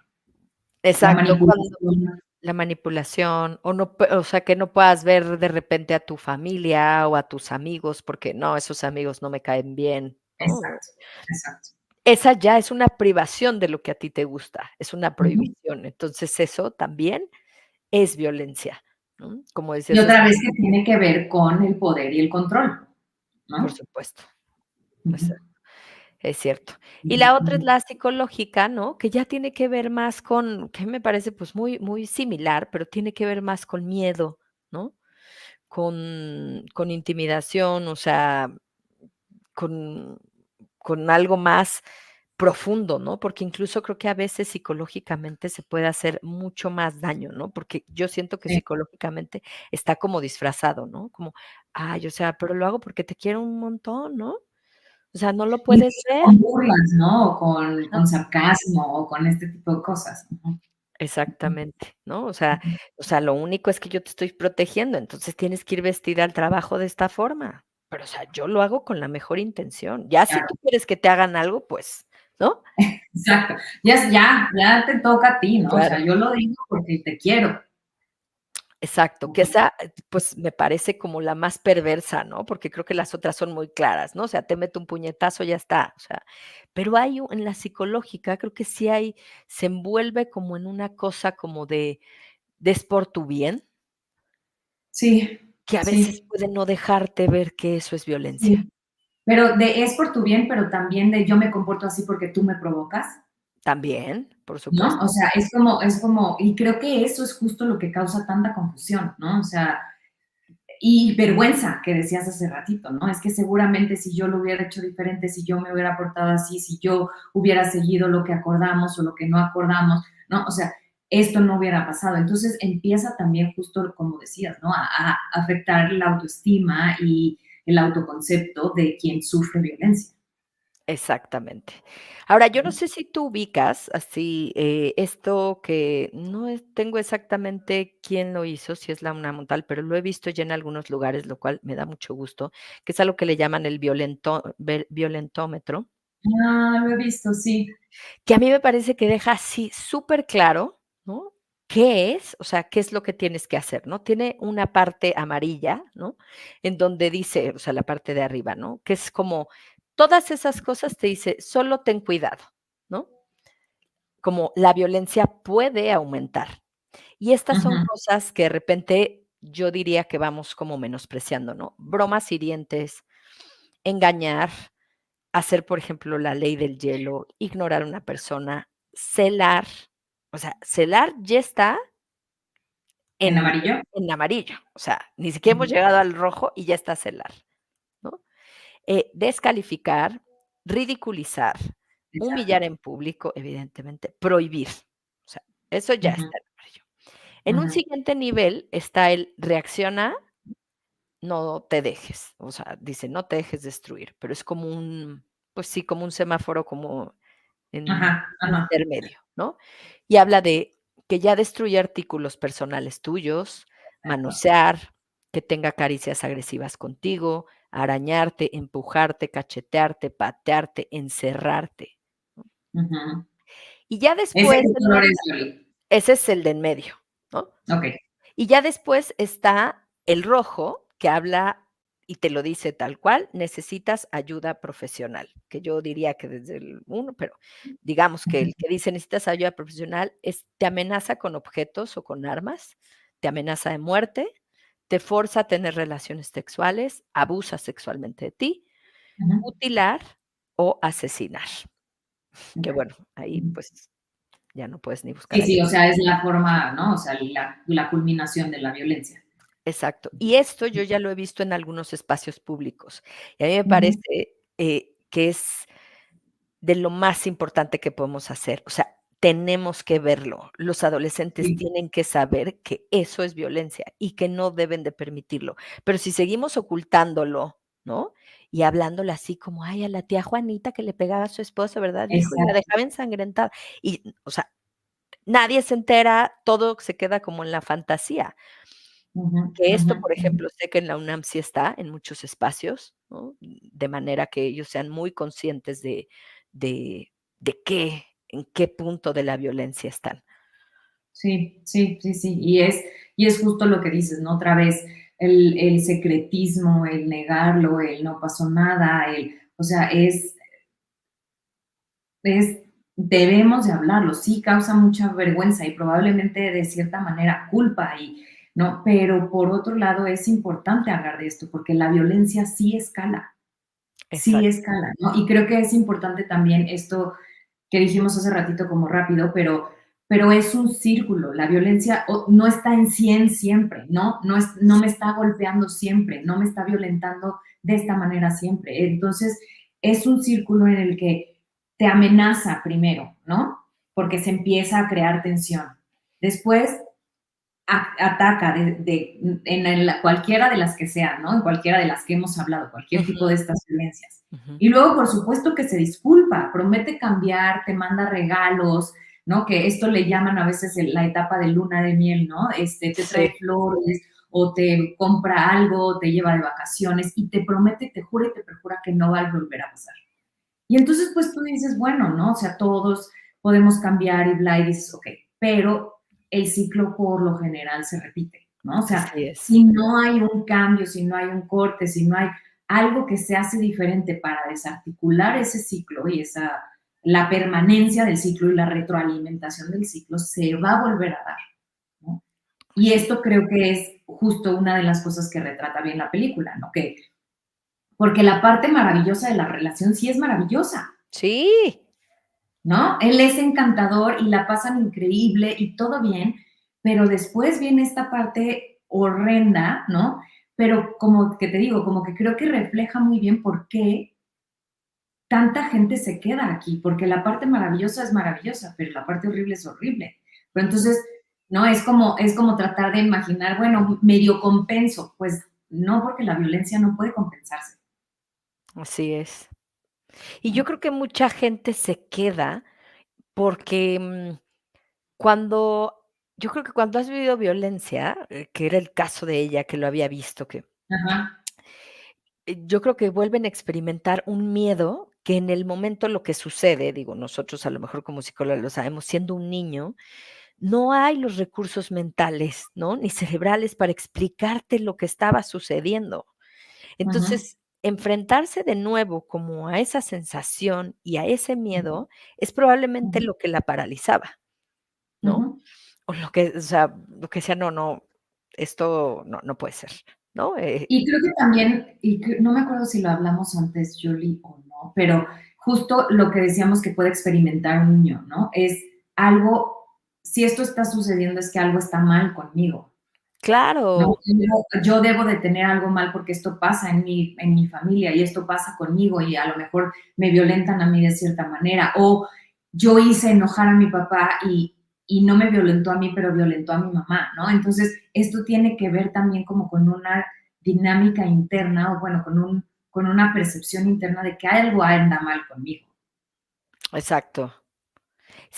La
Exacto, cuando
manipulación,
la manipulación, o no o sea, que no puedas ver de repente a tu familia o a tus amigos, porque no, esos amigos no me caen bien, ¿no?
exacto, exacto.
Esa ya es una privación de lo que a ti te gusta, es una
Ujú.
prohibición. Entonces, eso también es violencia, ¿no? Como
Y
decías hace
otra vez que tiene que ver con el poder y el control,
por
¿no?
supuesto,
Ujú,
es cierto. Y
ujú,
la otra es
ujú.
la psicológica, ¿no? Que ya tiene que ver más con, que me parece, pues, muy similar, pero tiene que ver más con miedo, ¿no? Con intimidación, o sea, con algo más profundo, ¿no? Porque incluso creo que a veces psicológicamente se puede hacer mucho más daño, ¿no? Porque yo siento que
Sí.
psicológicamente está como disfrazado, ¿no? Como, ay, o sea, pero lo hago porque te quiero un montón, ¿no? O sea, ¿no lo puedes
Incluso
ver?
con burlas, ¿no? O
Ajá.
con sarcasmo o con este tipo de cosas. Ujú, ujú,
Exactamente, ¿no?
ujú.
O sea, lo único es que yo te estoy protegiendo, entonces tienes que ir vestida al trabajo de esta forma. Pero, o sea, yo lo hago con la mejor intención. Ya si
Claro,
tú quieres que te hagan algo, pues, ¿no?
exacto. Ya te toca a ti, ¿no? O
Claro.
sea, yo lo digo porque te quiero.
Exacto, que
Ujú.
esa, pues, me parece como la más perversa, ¿no? Porque creo que las otras son muy claras, ¿no? O sea, te meto un puñetazo, ya está, o sea, pero hay en la psicológica, creo que sí hay, se envuelve como en una cosa como de es por tu bien,
Sí,
que a veces
sí,
puede no dejarte ver que eso es violencia.
sí. Pero es por tu bien, pero también de yo me comporto así porque tú me provocas,
También, por
¿no? O
supuesto.
sea, y creo que eso es justo lo que causa tanta confusión, ¿no? O sea, y vergüenza que decías hace ratito, ¿no? Es que seguramente si yo lo hubiera hecho diferente, si yo me hubiera portado así, si yo hubiera seguido lo que acordamos o lo que no acordamos, ¿no? O sea, esto no hubiera pasado. Entonces empieza también justo como decías, ¿no? A afectar la autoestima y el autoconcepto de quien sufre violencia.
Exactamente. Ahora, yo no
Ujú.
sé si tú ubicas así, esto que no tengo exactamente quién lo hizo, si es la UNAM o tal, pero lo he visto ya en algunos lugares, lo cual me da mucho gusto, que es algo que le llaman el violentómetro,
Ah, lo he visto, sí.
que a mí me parece que deja así súper claro, ¿no? ¿Qué es? O sea, qué es lo que tienes que hacer, ¿no? Tiene una parte amarilla, ¿no? En donde dice, o sea, la parte de arriba, ¿no? Que es como todas esas cosas te dice, solo ten cuidado, ¿no? Como la violencia puede aumentar. Y estas son
Ujú,
cosas que de repente yo diría que vamos como menospreciando, ¿no? Bromas hirientes, engañar, hacer, por ejemplo, la ley del hielo, ignorar a una persona, celar. O sea, celar ya está
¿en
en
amarillo?
en amarillo, o sea, ni siquiera hemos
Ujú,
llegado al rojo y ya está celar, ¿no? Descalificar, ridiculizar, humillar
exacto.
en público, evidentemente, prohibir. O sea, eso ya
Ujú,
está en amarillo. En un
ujú,
siguiente nivel está el reacciona, no te dejes. O sea, dice, no te dejes destruir, pero es como un, pues sí, como un semáforo como en
ajá, ajá,
intermedio, ¿no? Y habla de que ya destruye artículos personales tuyos,
exacto.
manosear, que tenga caricias agresivas contigo, arañarte, empujarte, cachetearte, patearte, encerrarte, ¿no?
Ujú.
Y ya
¿Ese
después
qué
en
color
el
es, Yoli?
ese es el de en medio, ¿no?
Okey.
Y ya después está el rojo, que habla y te lo dice tal cual, necesitas ayuda profesional, que yo diría que desde el uno, pero digamos que
Ujú,
el que dice necesitas ayuda profesional es te amenaza con objetos o con armas, te amenaza de muerte, te forza a tener relaciones sexuales, abusa sexualmente de ti,
ujú.
mutilar o asesinar. Que
Okey.
bueno, ahí
Ujú.
pues ya no puedes ni buscar
Sí, sí,
ayuda.
o sea, es la forma, ¿no? O sea, la culminación de la violencia.
Exacto. Y esto yo ya lo he visto en algunos espacios públicos. Y a mí me
Ujú.
parece, que es de lo más importante que podemos hacer. O sea, tenemos que verlo. Los adolescentes
Sí.
tienen que saber que eso es violencia y que no deben de permitirlo. Pero si seguimos ocultándolo, ¿no? Y hablándole así como: "Ay, a la tía Juanita que le pegaba a su esposa, ¿verdad, hijo? Y la
Exacto.
dejaba ensangrentada". Y, o sea, nadie se entera, todo se queda como en la fantasía.
Ujú,
Que
ujú,
esto, por
ujú.
ejemplo, sé que en la UNAM sí está en muchos espacios, ¿no? De manera que ellos sean muy conscientes de de qué en qué punto de la violencia están.
Sí, sí, sí, sí. Y es justo lo que dices, ¿no? Otra vez, el secretismo, el negarlo, el no pasó nada, o sea, es debemos de hablarlo. Sí causa mucha vergüenza y probablemente de cierta manera culpa y, ¿no? Pero por otro lado es importante hablar de esto porque la violencia sí
Exacto,
escala, ¿no? Y creo que es importante también esto que dijimos hace ratito como rápido, pero es un círculo. La violencia no está en 100 siempre, ¿no? No me está golpeando siempre, no me está violentando de esta manera siempre. Entonces, es un círculo en el que te amenaza primero, ¿no? Porque se empieza a crear tensión. Después ataca cualquiera de las que sean, ¿no? En cualquiera de las que hemos hablado, cualquier tipo de
ujú,
estas violencias.
ujú.
Y luego, por supuesto, que se disculpa, promete cambiar, te manda regalos, ¿no? Que esto le llaman a veces la etapa de luna de miel, ¿no? Te
Sí,
trae flores o te compra algo, te lleva de vacaciones y te promete, te jura y te perjura que no va a volver a pasar. Y entonces, pues tú dices, bueno, ¿no? O sea, todos podemos cambiar y bla, y dices, ok, pero el ciclo por lo general se repite, ¿no? O sea,
así es.
si no hay un cambio, si no hay un corte, si no hay algo que se hace diferente para desarticular ese ciclo y la permanencia del ciclo y la retroalimentación del ciclo, se va a volver a dar, ¿no? Y
Sí,
esto creo que es justo una de las cosas que retrata bien la película, ¿no? Porque la parte maravillosa de la relación sí es maravillosa,
sí,
¿no? Él es encantador y la pasan increíble y todo bien, pero después viene esta parte horrenda, ¿no? Pero como que te digo, como que creo que refleja muy bien por qué tanta gente se queda aquí, porque la parte maravillosa es maravillosa, pero la parte horrible es horrible. Pero entonces, ¿no? Es como tratar de imaginar, bueno, medio compenso, pues no, porque la violencia no puede compensarse.
así es. Y yo
¿no?
creo que mucha gente se queda porque, cuando yo creo que cuando has vivido violencia, que era el caso de ella, que lo había visto, que
Ajá,
yo creo que vuelven a experimentar un miedo que en el momento lo que sucede, digo, nosotros a lo mejor como psicólogos lo sabemos, siendo un niño, no hay los recursos mentales, ¿no? Ni cerebrales para explicarte lo que estaba sucediendo.
ujú,
Entonces, enfrentarse de nuevo como a esa sensación y a ese
ujú,
miedo es probablemente
ujú,
lo que la paralizaba, ¿no?
ujú.
O lo que, o sea, lo que decía: "No, no, esto no puede ser", ¿no?
Y creo que también, no me acuerdo si lo hablamos antes, Julie, o no, pero justo lo que decíamos que puede experimentar un niño, ¿no? Es algo, si esto está sucediendo es que algo está mal conmigo, ¿no?
Claro,
Yo debo de tener algo mal porque esto pasa en mi familia y esto pasa conmigo y a lo mejor me violentan a mí de cierta manera. O yo hice enojar a mi papá y no me violentó a mí, pero violentó a mi mamá, ¿no? Entonces, esto tiene que ver también como con una dinámica interna o bueno, con una percepción interna de que algo anda mal conmigo.
exacto.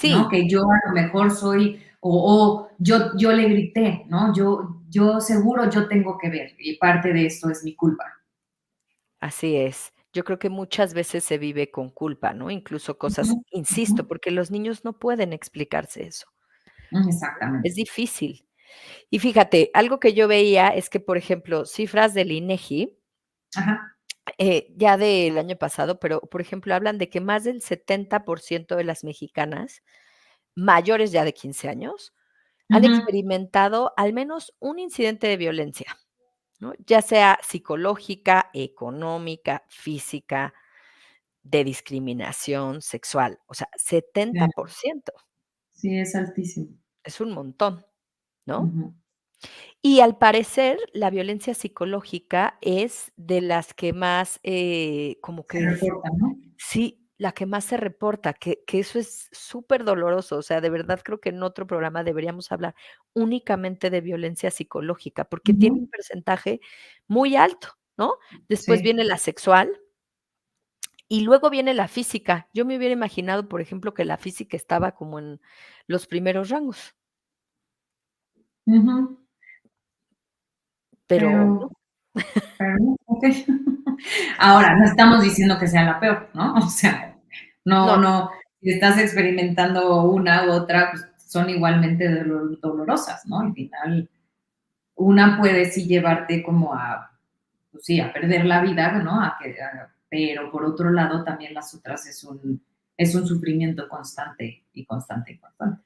¿No?
Sí,
Que yo a lo mejor soy, o yo le grité, ¿no? Yo seguro yo tengo que ver y parte de esto es mi culpa.
así es. Yo creo que muchas veces se vive con culpa, ¿no? Incluso
Ujú,
cosas,
ujú,
insisto, porque los niños no pueden explicarse eso. Es
exactamente.
difícil. Y fíjate, algo que yo veía es que, por ejemplo, cifras del INEGI,
Ajá.
ya del año pasado, pero, por ejemplo, hablan de que más del 70% de las mexicanas mayores ya de 15 años han
Ujú,
experimentado al menos un incidente de violencia, ¿no? Ya sea psicológica, económica, física, de discriminación sexual, o sea,
sí,
70%
sí, es altísimo.
es un montón, ¿no?
Ujú.
Y al parecer, la violencia psicológica es de las que más, como
Se
que
reporta, ¿no?
sí, la que más se reporta, que eso es súper doloroso, o sea, de verdad creo que en otro programa deberíamos hablar únicamente de violencia psicológica, porque tiene un
Ujú,
porcentaje muy alto, ¿no? Después
sí.
viene la sexual y luego viene la física. Yo me hubiera imaginado, por ejemplo, que la física estaba como en los primeros rangos,
Ujú,
pero
pero
no,
pero no, okey. Ahora, no estamos diciendo que sea la peor, ¿no? O sea,
no,
no, si estás experimentando una u otra, pues, son igualmente dolorosas, ¿no? Al final, una puede sí llevarte como a, pues sí, a perder la vida, ¿no? Pero por otro lado, también las otras es un sufrimiento constante y constante y constante.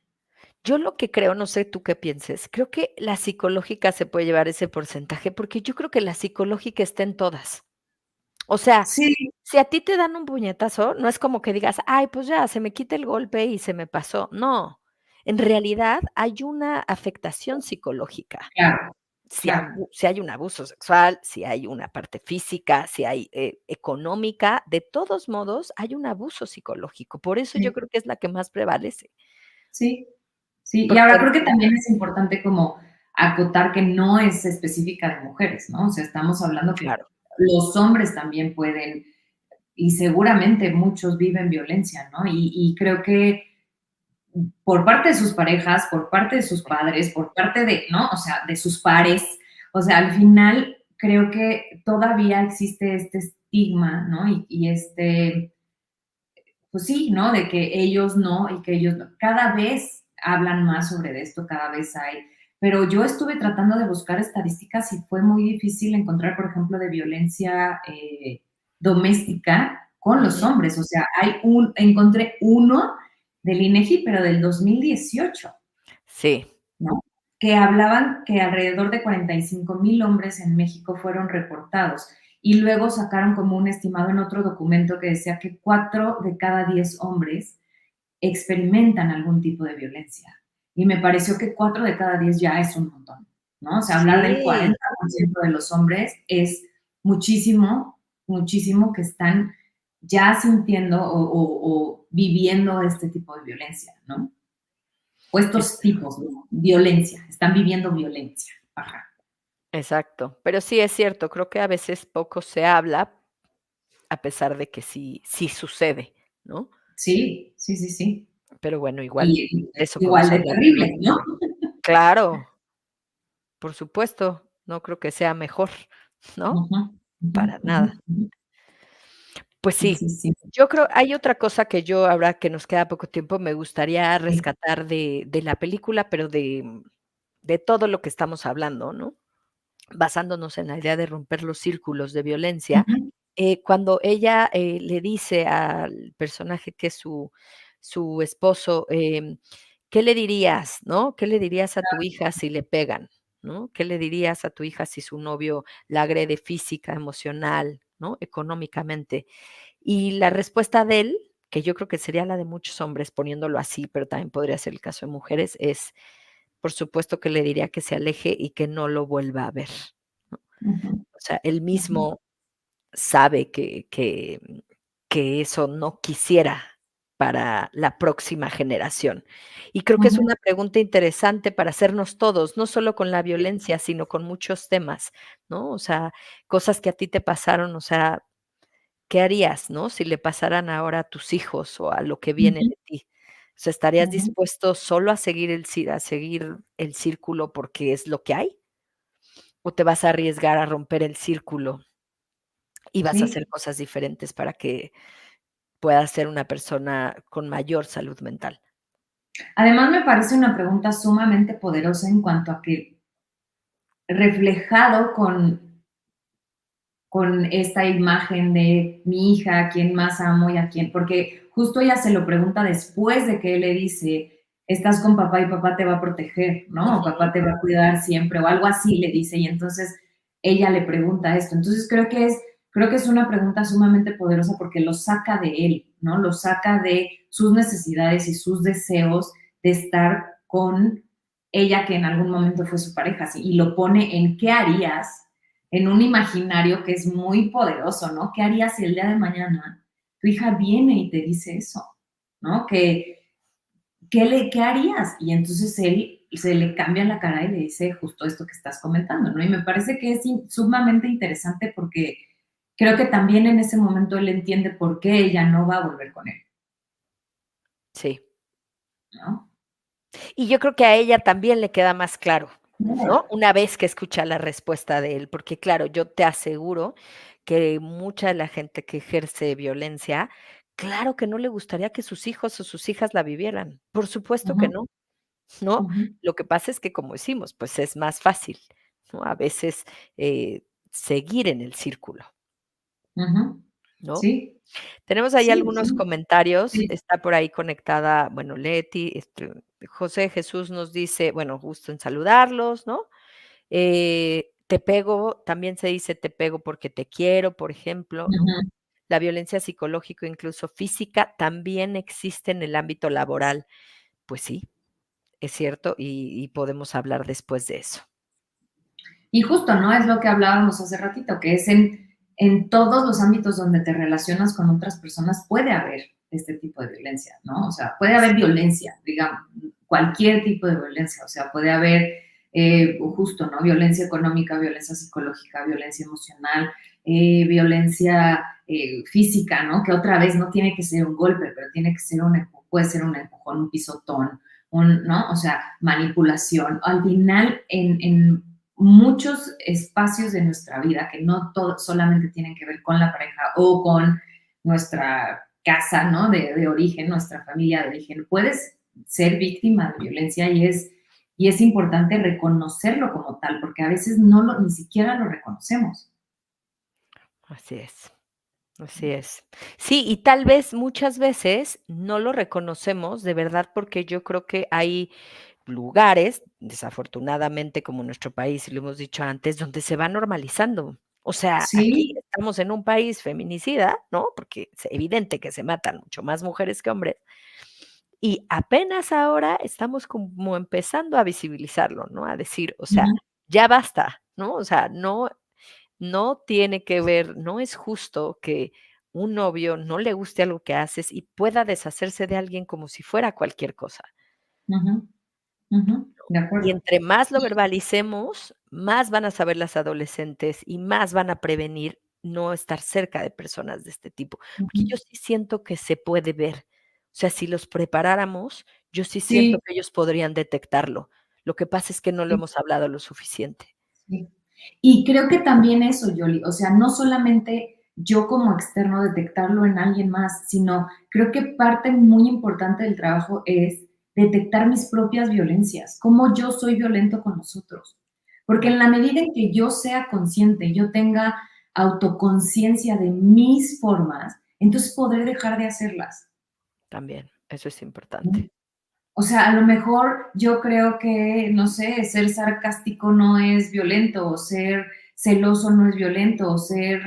yo lo que creo, no sé tú qué pienses, creo que la psicológica se puede llevar ese porcentaje, porque yo creo que la psicológica está en todas. O sea,
Sí,
si a ti te dan un puñetazo, no es como que digas: "Ay, pues ya, se me quita el golpe y se me pasó". No, en realidad hay una afectación psicológica.
claro, claro,
Si hay un abuso sexual, si hay una parte física, si hay, económica, de todos modos hay un abuso psicológico. Por eso yo
sí,
creo que es la que más prevalece,
sí. Sí, y
porque
ahora creo que también es importante como acotar que no es específica de mujeres, ¿no? O sea, estamos hablando que
claro,
los hombres también pueden, y seguramente muchos viven violencia, ¿no? Y creo que por parte de sus parejas, por parte de sus padres, por parte de, ¿no? O sea, de sus pares. O sea, al final creo que todavía existe este estigma, ¿no? Y este, pues sí, ¿no? De que ellos no y que ellos no. Cada vez hablan más sobre esto, cada vez hay. Pero yo estuve tratando de buscar estadísticas y fue muy difícil encontrar, por ejemplo, de violencia doméstica con los
ujú,
hombres. O sea, encontré uno del INEGI, pero del 2018,
sí,
¿no? Que hablaban que alrededor de 45,000 hombres en México fueron reportados y luego sacaron como un estimado en otro documento que decía que 4 de cada 10 hombres experimentan algún tipo de violencia. Y me pareció que 4 de cada 10 ya es un montón, ¿no? O sea, hablar del
sí,
40% de los hombres es muchísimo, muchísimo que están ya sintiendo o viviendo este tipo de violencia, ¿no? O estos
es
tipos de violencia, están viviendo violencia. Ajá.
exacto. Pero sí es cierto, creo que a veces poco se habla a pesar de que sí sucede, ¿no?
Sí, sí, sí, sí.
Pero bueno, igual
Y
de eso
igual
podemos
de
hablar en
terrible, ¿no?
otro. Claro, por supuesto, no creo que sea mejor, ¿no?
Ujú, ujú,
Para
ujú,
nada.
ujú.
Pues
Sí,
sí,
sí, sí.
yo creo hay otra cosa que yo, ahora que nos queda poco tiempo, me gustaría
Sí.
rescatar de la película, pero de todo lo que estamos hablando, ¿no? Basándonos en la idea de romper los círculos de violencia,
Ujú.
cuando ella, le dice al personaje que es su esposo, ¿qué le dirías, no? ¿Qué le dirías a tu hija si le pegan, no? ¿Qué le dirías a tu hija si su novio la agrede física, emocional, no? Económicamente. Y la respuesta de él, que yo creo que sería la de muchos hombres poniéndolo así, pero también podría ser el caso de mujeres, es, por supuesto que le diría que se aleje y que no lo vuelva a ver, ¿no?
Ujú,
O sea, él
ujú,
mismo sabe que eso no quisiera para la próxima generación. Y creo que es
ujú.
una pregunta interesante para hacernos todos, no solo con la violencia, sino con muchos temas, ¿no? O sea, cosas que a ti te pasaron, o sea, ¿qué harías, no? Si le pasaran ahora a tus hijos o a lo que viene
Ujú,
de ti. O sea, ¿estarías
ujú.
dispuesto solo a seguir el círculo porque es lo que hay? ¿O te vas a arriesgar a romper el círculo y vas a hacer
Sí.
cosas diferentes para que puedas ser una persona con mayor salud mental?
Además, me parece una pregunta sumamente poderosa en cuanto a que reflejado con esta imagen de mi hija, a quién más amo y a quién, porque justo ella se lo pregunta después de que él le dice, estás con papá y papá te va a proteger, ¿no? O
Ujú.
papá te va a cuidar siempre, o algo así le dice, y entonces ella le pregunta esto. Entonces creo que es una pregunta sumamente poderosa porque lo saca de él, ¿no? Lo saca de sus necesidades y sus deseos de estar con ella que en algún momento fue su pareja, ¿sí? Y lo pone en qué harías en un imaginario que es muy poderoso, ¿no? ¿Qué harías si el día de mañana tu hija viene y te dice eso? ¿No? ¿Qué harías? Y entonces él se le cambia la cara y le dice justo esto que estás comentando, ¿no? Y me parece que es sumamente interesante porque creo que también en ese momento él entiende por qué ella no va a volver con él,
Sí.
¿no?
Y yo creo que a ella también le queda más claro, ¿no?
Claro.
Una vez que escucha la respuesta de él, porque claro, yo te aseguro que mucha de la gente que ejerce violencia, claro que no le gustaría que sus hijos o sus hijas la vivieran. Por supuesto que
Ujú,
no, ¿no?
ujú,
Lo que pasa es que, como decimos, pues es más fácil, ¿no? A veces, seguir en el círculo,
ujú.
¿no?
Sí,
Tenemos ahí
sí,
algunos
sí.
comentarios,
Sí.
está por ahí conectada, bueno, Leti, José Jesús nos dice, bueno, gusto en saludarlos, ¿no? Te pego, también se dice te pego porque te quiero, por ejemplo, ¿no?
Ujú.
La violencia psicológica, incluso física, también existe en el ámbito laboral. Pues sí, es cierto, y podemos hablar después de eso.
Y justo, ¿no? Es lo que hablábamos hace ratito, que es en todos los ámbitos donde te relacionas con otras personas puede haber este tipo de violencia, ¿no? O sea, puede haber violencia, digamos, cualquier tipo de violencia, o sea, puede haber justo, ¿no? Violencia económica, violencia psicológica, violencia emocional, violencia física, ¿no? Que otra vez no tiene que ser un golpe, pero tiene que ser puede ser un empujón, un pisotón, ¿no? O sea, manipulación. Al final, en muchos espacios de nuestra vida que no todo, solamente tienen que ver con la pareja o con nuestra casa, ¿no? De origen, nuestra familia de origen. Puedes ser víctima de violencia y es importante reconocerlo como tal, porque a veces ni siquiera lo reconocemos.
Así es. Así es. Sí, y tal vez muchas veces no lo reconocemos de verdad, porque yo creo que hay lugares, desafortunadamente, como nuestro país, y lo hemos dicho antes, donde se va normalizando. O sea, aquí
Sí.
estamos en un país feminicida, ¿no? Porque es evidente que se matan mucho más mujeres que hombres, y apenas ahora estamos como empezando a visibilizarlo, ¿no? A decir, o sea,
Ujú,
ya basta, ¿no? O sea, no tiene que ver, no es justo que un novio no le guste algo que haces y pueda deshacerse de alguien como si fuera cualquier cosa.
ujú, ujú, de
Y
acuerdo.
entre más lo verbalicemos, más van a saber las adolescentes y más van a prevenir no estar cerca de personas de este tipo, porque yo
Ujú.
sí siento que se puede ver. O sea, si los preparáramos, yo sí siento
Sí,
que ellos podrían detectarlo. Lo que pasa es que no lo
sí,
hemos hablado lo suficiente.
sí. Y creo que también eso, Yoli, o sea, no solamente yo como externo detectarlo en alguien más, sino creo que parte muy importante del trabajo es detectar mis propias violencias, cómo yo soy violento con los otros. Porque
Mm,
en la medida en que yo sea consciente, yo tenga autoconciencia de mis formas, entonces podré dejar de hacerlas.
también, eso es
¿No?
importante.
O sea, a lo mejor yo creo que, no sé, ser sarcástico no es violento, o ser celoso no es violento, o ser,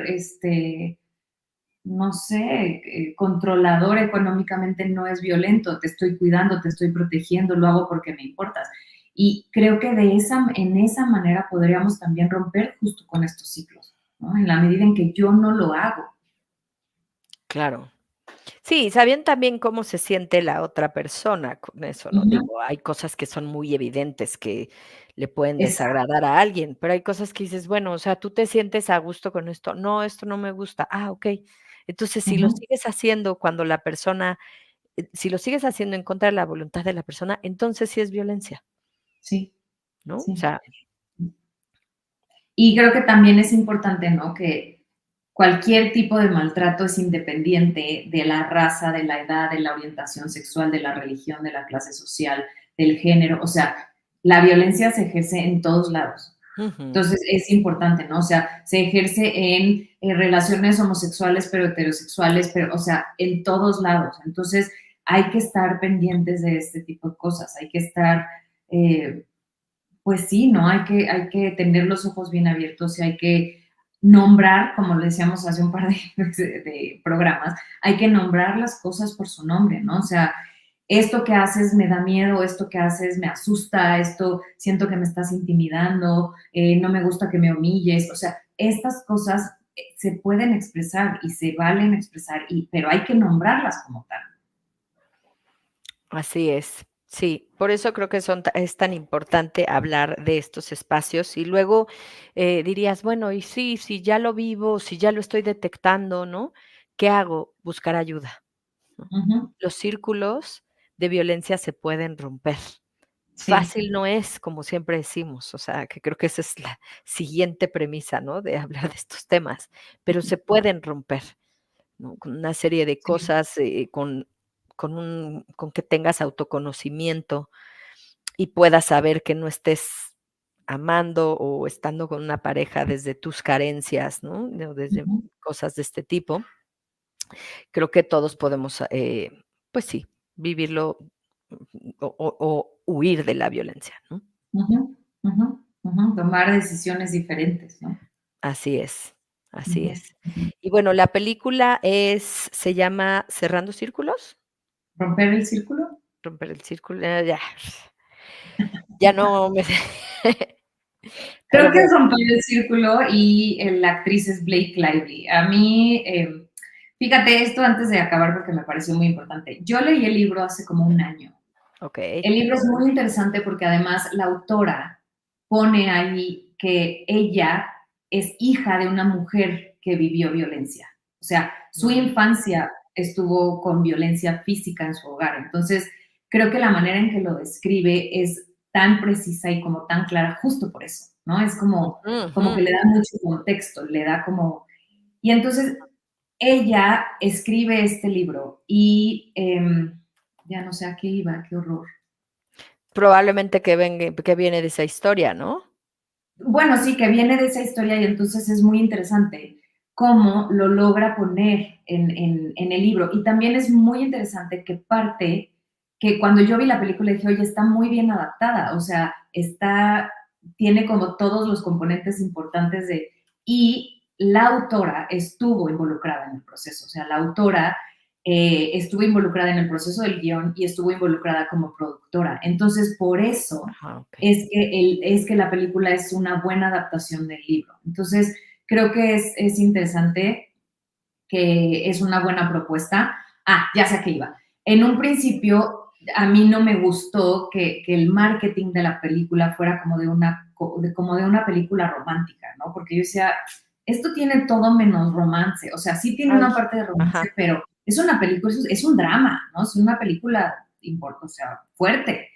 no sé, controlador económicamente no es violento. Te estoy cuidando, te estoy protegiendo, lo hago porque me importas. Y creo que en esa manera podríamos también romper justo con estos ciclos, ¿no? En la medida en que yo no lo hago.
Claro. Sí, sabiendo también cómo se siente la otra persona con eso, ¿no?
Ujú.
Digo, hay cosas que son muy evidentes que le pueden
Exacto.
desagradar a alguien, pero hay cosas que dices, bueno, o sea, ¿tú te sientes a gusto con esto? No, esto no me gusta. Ah, okey. Entonces, si lo
Ujú.
sigues haciendo cuando la persona si lo sigues haciendo en contra de la voluntad de la persona, entonces sí es violencia,
Sí,
¿no? O
sí.
sea,
Y creo que también es importante, ¿no? Que cualquier tipo de maltrato es independiente de la raza, de la edad, de la orientación sexual, de la religión, de la clase social, del género. O sea, la violencia se ejerce en todos lados.
ujú,
Entonces es importante, ¿no? O sea, se ejerce en relaciones homosexuales, pero heterosexuales, pero, o sea, en todos lados. Entonces hay que estar pendientes de este tipo de cosas, hay que estar, pues sí, ¿no? Hay que tener los ojos bien abiertos y hay que nombrar, como le decíamos hace un par de programas, hay que nombrar las cosas por su nombre, ¿no? O sea, esto que haces me da miedo, esto que haces me asusta, esto siento que me estás intimidando, no me gusta que me humilles, o sea, estas cosas se pueden expresar y se valen expresar, pero hay que nombrarlas como tal.
así es. Sí, por eso creo que es tan importante hablar de estos espacios y luego, dirías, bueno, y sí, si ya lo vivo, si ya lo estoy detectando, ¿no? ¿Qué hago? Buscar ayuda, ¿no?
Ujú.
Los círculos de violencia se pueden romper.
Sí.
Fácil no es, como siempre decimos, o sea, que creo que esa es la siguiente premisa, ¿no? De hablar de estos temas, pero se pueden romper, ¿no? Con una serie de
Sí.
cosas, con que tengas autoconocimiento y puedas saber que no estés amando o estando con una pareja desde tus carencias, ¿no? Desde
Ujú.
cosas de este tipo. Creo que todos podemos, pues sí, vivirlo, o huir de la violencia, ¿no?
Ujú, ujú, ujú. Tomar decisiones diferentes, ¿no?
Así es, así
Ujú,
es.
ujú.
Y bueno, la película se llama ¿Cerrando círculos?
¿Romper el círculo?
Romper el círculo, ya no me sé. Pero
Creo que
bueno,
es Romper el círculo y la actriz es Blake Lively. A mí, fíjate esto antes de acabar porque me pareció muy importante. Yo leí el libro hace como un año. El
okey.
libro es muy interesante porque además la autora pone ahí que ella es hija de una mujer que vivió violencia. O sea, su
Mm,
infancia estuvo con violencia física en su hogar. Entonces, creo que la manera en que lo describe es tan precisa y como tan clara justo por eso, ¿no? Es como que
ujú.
le da mucho contexto, le da como... Y entonces ella escribe este libro y ya no sé a qué iba, qué horror.
Probablemente que viene de esa historia, ¿no?
Bueno, sí, que viene de esa historia y entonces es muy interesante cómo lo logra poner en el libro. Y también es muy interesante que cuando yo vi la película dije, oye, está muy bien adaptada, o sea, tiene como todos los componentes importantes y la autora estuvo involucrada en el proceso, o sea, la autora estuvo involucrada en el proceso del guión y estuvo involucrada como productora. Entonces, por eso
Ajá, okey.
es que la película es una buena adaptación del libro. Entonces, creo que es interesante, que es una buena propuesta. Ah, ya sé a qué iba. En un principio, a mí no me gustó que el marketing de la película fuera como de una película romántica, ¿no? Porque yo decía, esto tiene todo menos romance, o sea, sí tiene
Ay,
una parte de romance,
ajá.
pero es una película, es un drama, ¿no? Es una película o sea, fuerte.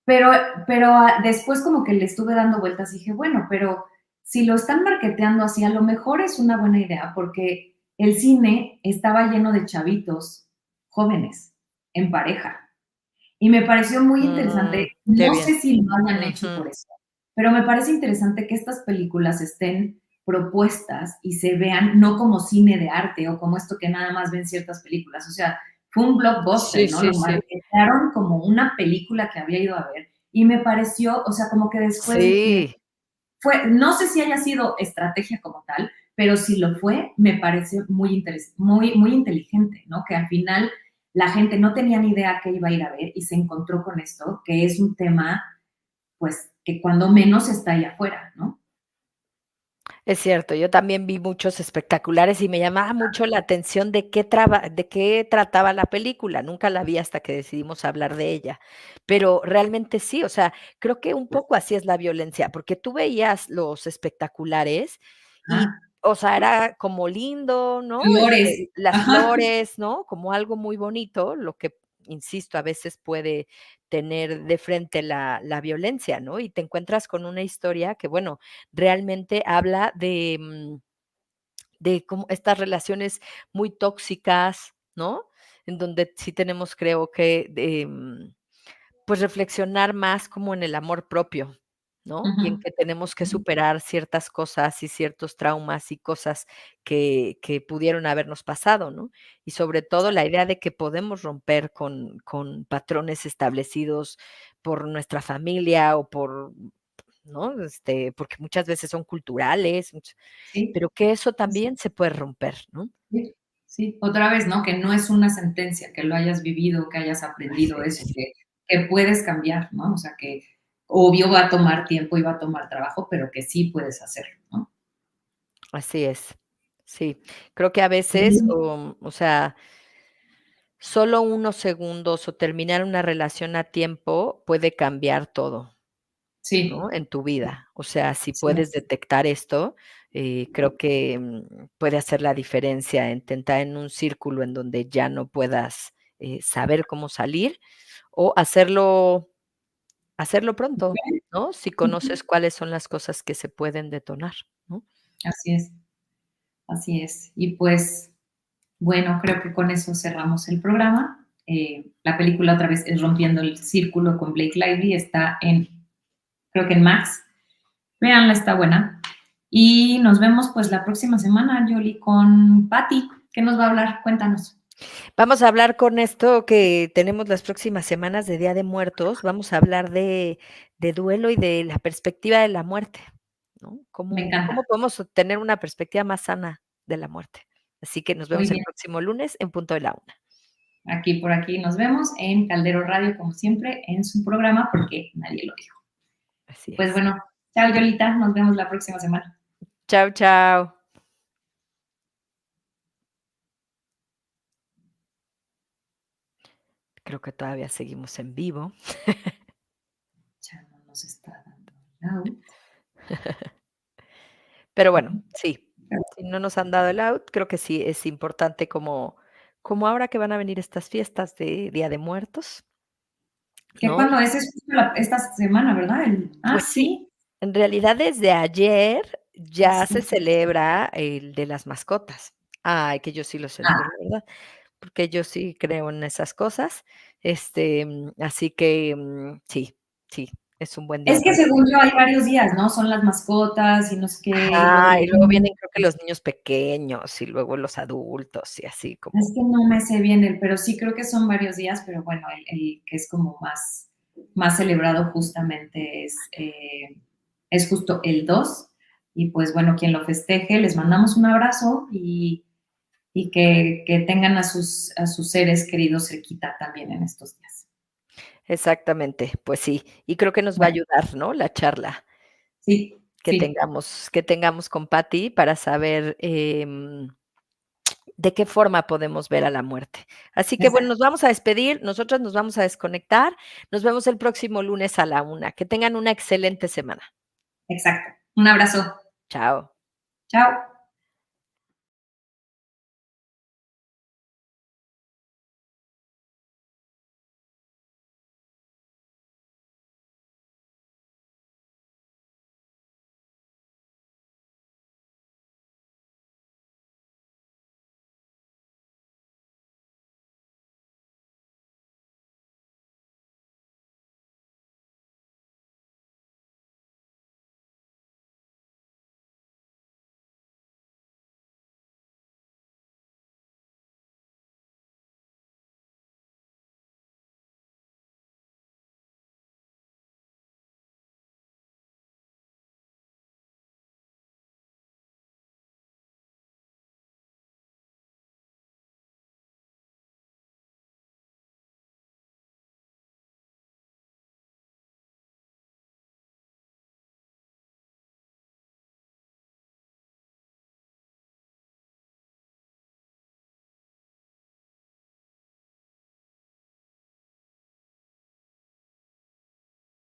Pero, pero después como que le estuve dando vueltas y dije, bueno, pero si lo están marketeando así, a lo mejor es una buena idea porque el cine estaba lleno de chavitos jóvenes en pareja. Y me pareció muy interesante,
Qué
no
bien.
sé si lo hayan hecho
Ujú.
por eso, pero me parece interesante que estas películas estén propuestas y se vean no como cine de arte o como esto que nada más ven ciertas películas. O sea, fue un
Sí,
blockbuster, ¿no?
sí,
Lo
sí.
marketaron como una película que había ido a ver y me pareció, o sea, como que después dije,
Sí,
no sé si haya sido estrategia como tal, pero si lo fue, me pareció muy, muy inteligente, ¿no? Que al final la gente no tenía ni idea qué iba a ir a ver y se encontró con esto, que es un tema, pues, que cuando menos está ahí afuera, ¿no?
es cierto. Yo también vi muchos espectaculares y me llamaba mucho la atención de qué trataba la película. Nunca la vi hasta que decidimos hablar de ella. Pero realmente sí, o sea, creo que un poco así es la violencia, porque tú veías los espectaculares y,
Ajá.
o sea, era como lindo, ¿no?
Flores.
Las
Ajá.
flores, ¿no? Como algo muy bonito, lo que, insisto, a veces puede tener de frente la violencia, ¿no? Y te encuentras con una historia que, bueno, realmente habla de cómo estas relaciones muy tóxicas, ¿no? En donde sí tenemos, creo que, pues, reflexionar más como en el amor propio, ¿no? Y en
Ujú.
que tenemos que superar ciertas cosas y ciertos traumas y cosas que pudieron habernos pasado, ¿no? Y sobre todo la idea de que podemos romper con patrones establecidos por nuestra familia o por, ¿no? Porque muchas veces son culturales,
Sí,
pero que eso
sí, sí.
también se puede romper, ¿no?
Sí, sí, otra vez, ¿no? Que no es una sentencia, que lo hayas vivido, que hayas
Así
aprendido eso,
es,
que puedes cambiar, ¿no? O sea, que obvio va a tomar tiempo y va a tomar trabajo, pero que sí puedes hacerlo, ¿no?
así es. Sí, creo que a veces,
Sí,
o sea, solo unos segundos o terminar una relación a tiempo puede cambiar todo,
sí,
¿no? En tu vida. O sea, si
así
puedes
es.
detectar esto, creo que, puede hacer la diferencia en entrar en un círculo en donde ya no puedas, saber cómo salir o hacerlo pronto, ¿no? Si
Ujú.
conoces cuáles son las cosas que se pueden detonar, ¿no?
Así es, así es. Y pues, bueno, creo que con eso cerramos el programa. La película otra vez es Rompiendo el Círculo con Blake Lively, está creo que en Max. Véanla, está buena. Y nos vemos pues la próxima semana, Yoli, con Patti. ¿Qué nos va a hablar? Cuéntanos.
Vamos a hablar con esto que tenemos las próximas semanas de Día de Muertos, vamos a hablar de duelo y de la perspectiva de la muerte, ¿no?
Me
¿Cómo
encanta.
podemos tener una perspectiva más sana de la muerte? Así que nos
Muy
vemos el
bien.
próximo lunes en punto de la una.
Aquí por aquí nos vemos en Caldero Radio, como siempre, en su programa, porque nadie lo dijo.
Así
Pues
es.
bueno, chao, Yolita. Nos vemos la próxima semana.
Chao, chao. Creo que todavía seguimos en vivo,
Ya no nos está dando out.
pero bueno, sí, si no nos han dado el out, creo que sí es importante como ahora que van a venir estas fiestas de Día de Muertos,
¿Qué
¿no?
cuando es justo esta semana, ¿verdad?
Pues sí,
Sí.
en realidad desde ayer ya se
Sí.
celebra el de las mascotas. Ay, que yo sí lo celebro,
Ah,
la verdad, porque yo sí creo en esas cosas. Así que, sí, sí, es un buen día
es que
para
según yo
celebrar.
hay varios días, ¿no? Son las mascotas y no sé qué, y luego
Ajá,
los
y luego
niños.
vienen creo que los niños pequeños y luego los adultos y así
Es
como
que no me sé bien pero sí creo que son varios días, pero bueno, el que es como más celebrado justamente es justo el 2. Y pues bueno, quien lo festeje, les mandamos un abrazo y que tengan a sus seres queridos cerquita también en estos días.
exactamente, pues sí, y creo que nos va a
Bueno,
ayudar, ¿no?, la charla
sí,
que
sí,
tengamos con Patty para saber, de qué forma podemos ver a la muerte. Así que, bueno,
exacto,
nos vamos a despedir, nosotras nos vamos a desconectar. Nos vemos el próximo lunes a la una. Que tengan una excelente semana.
exacto. Un abrazo.
Chao.
Chao.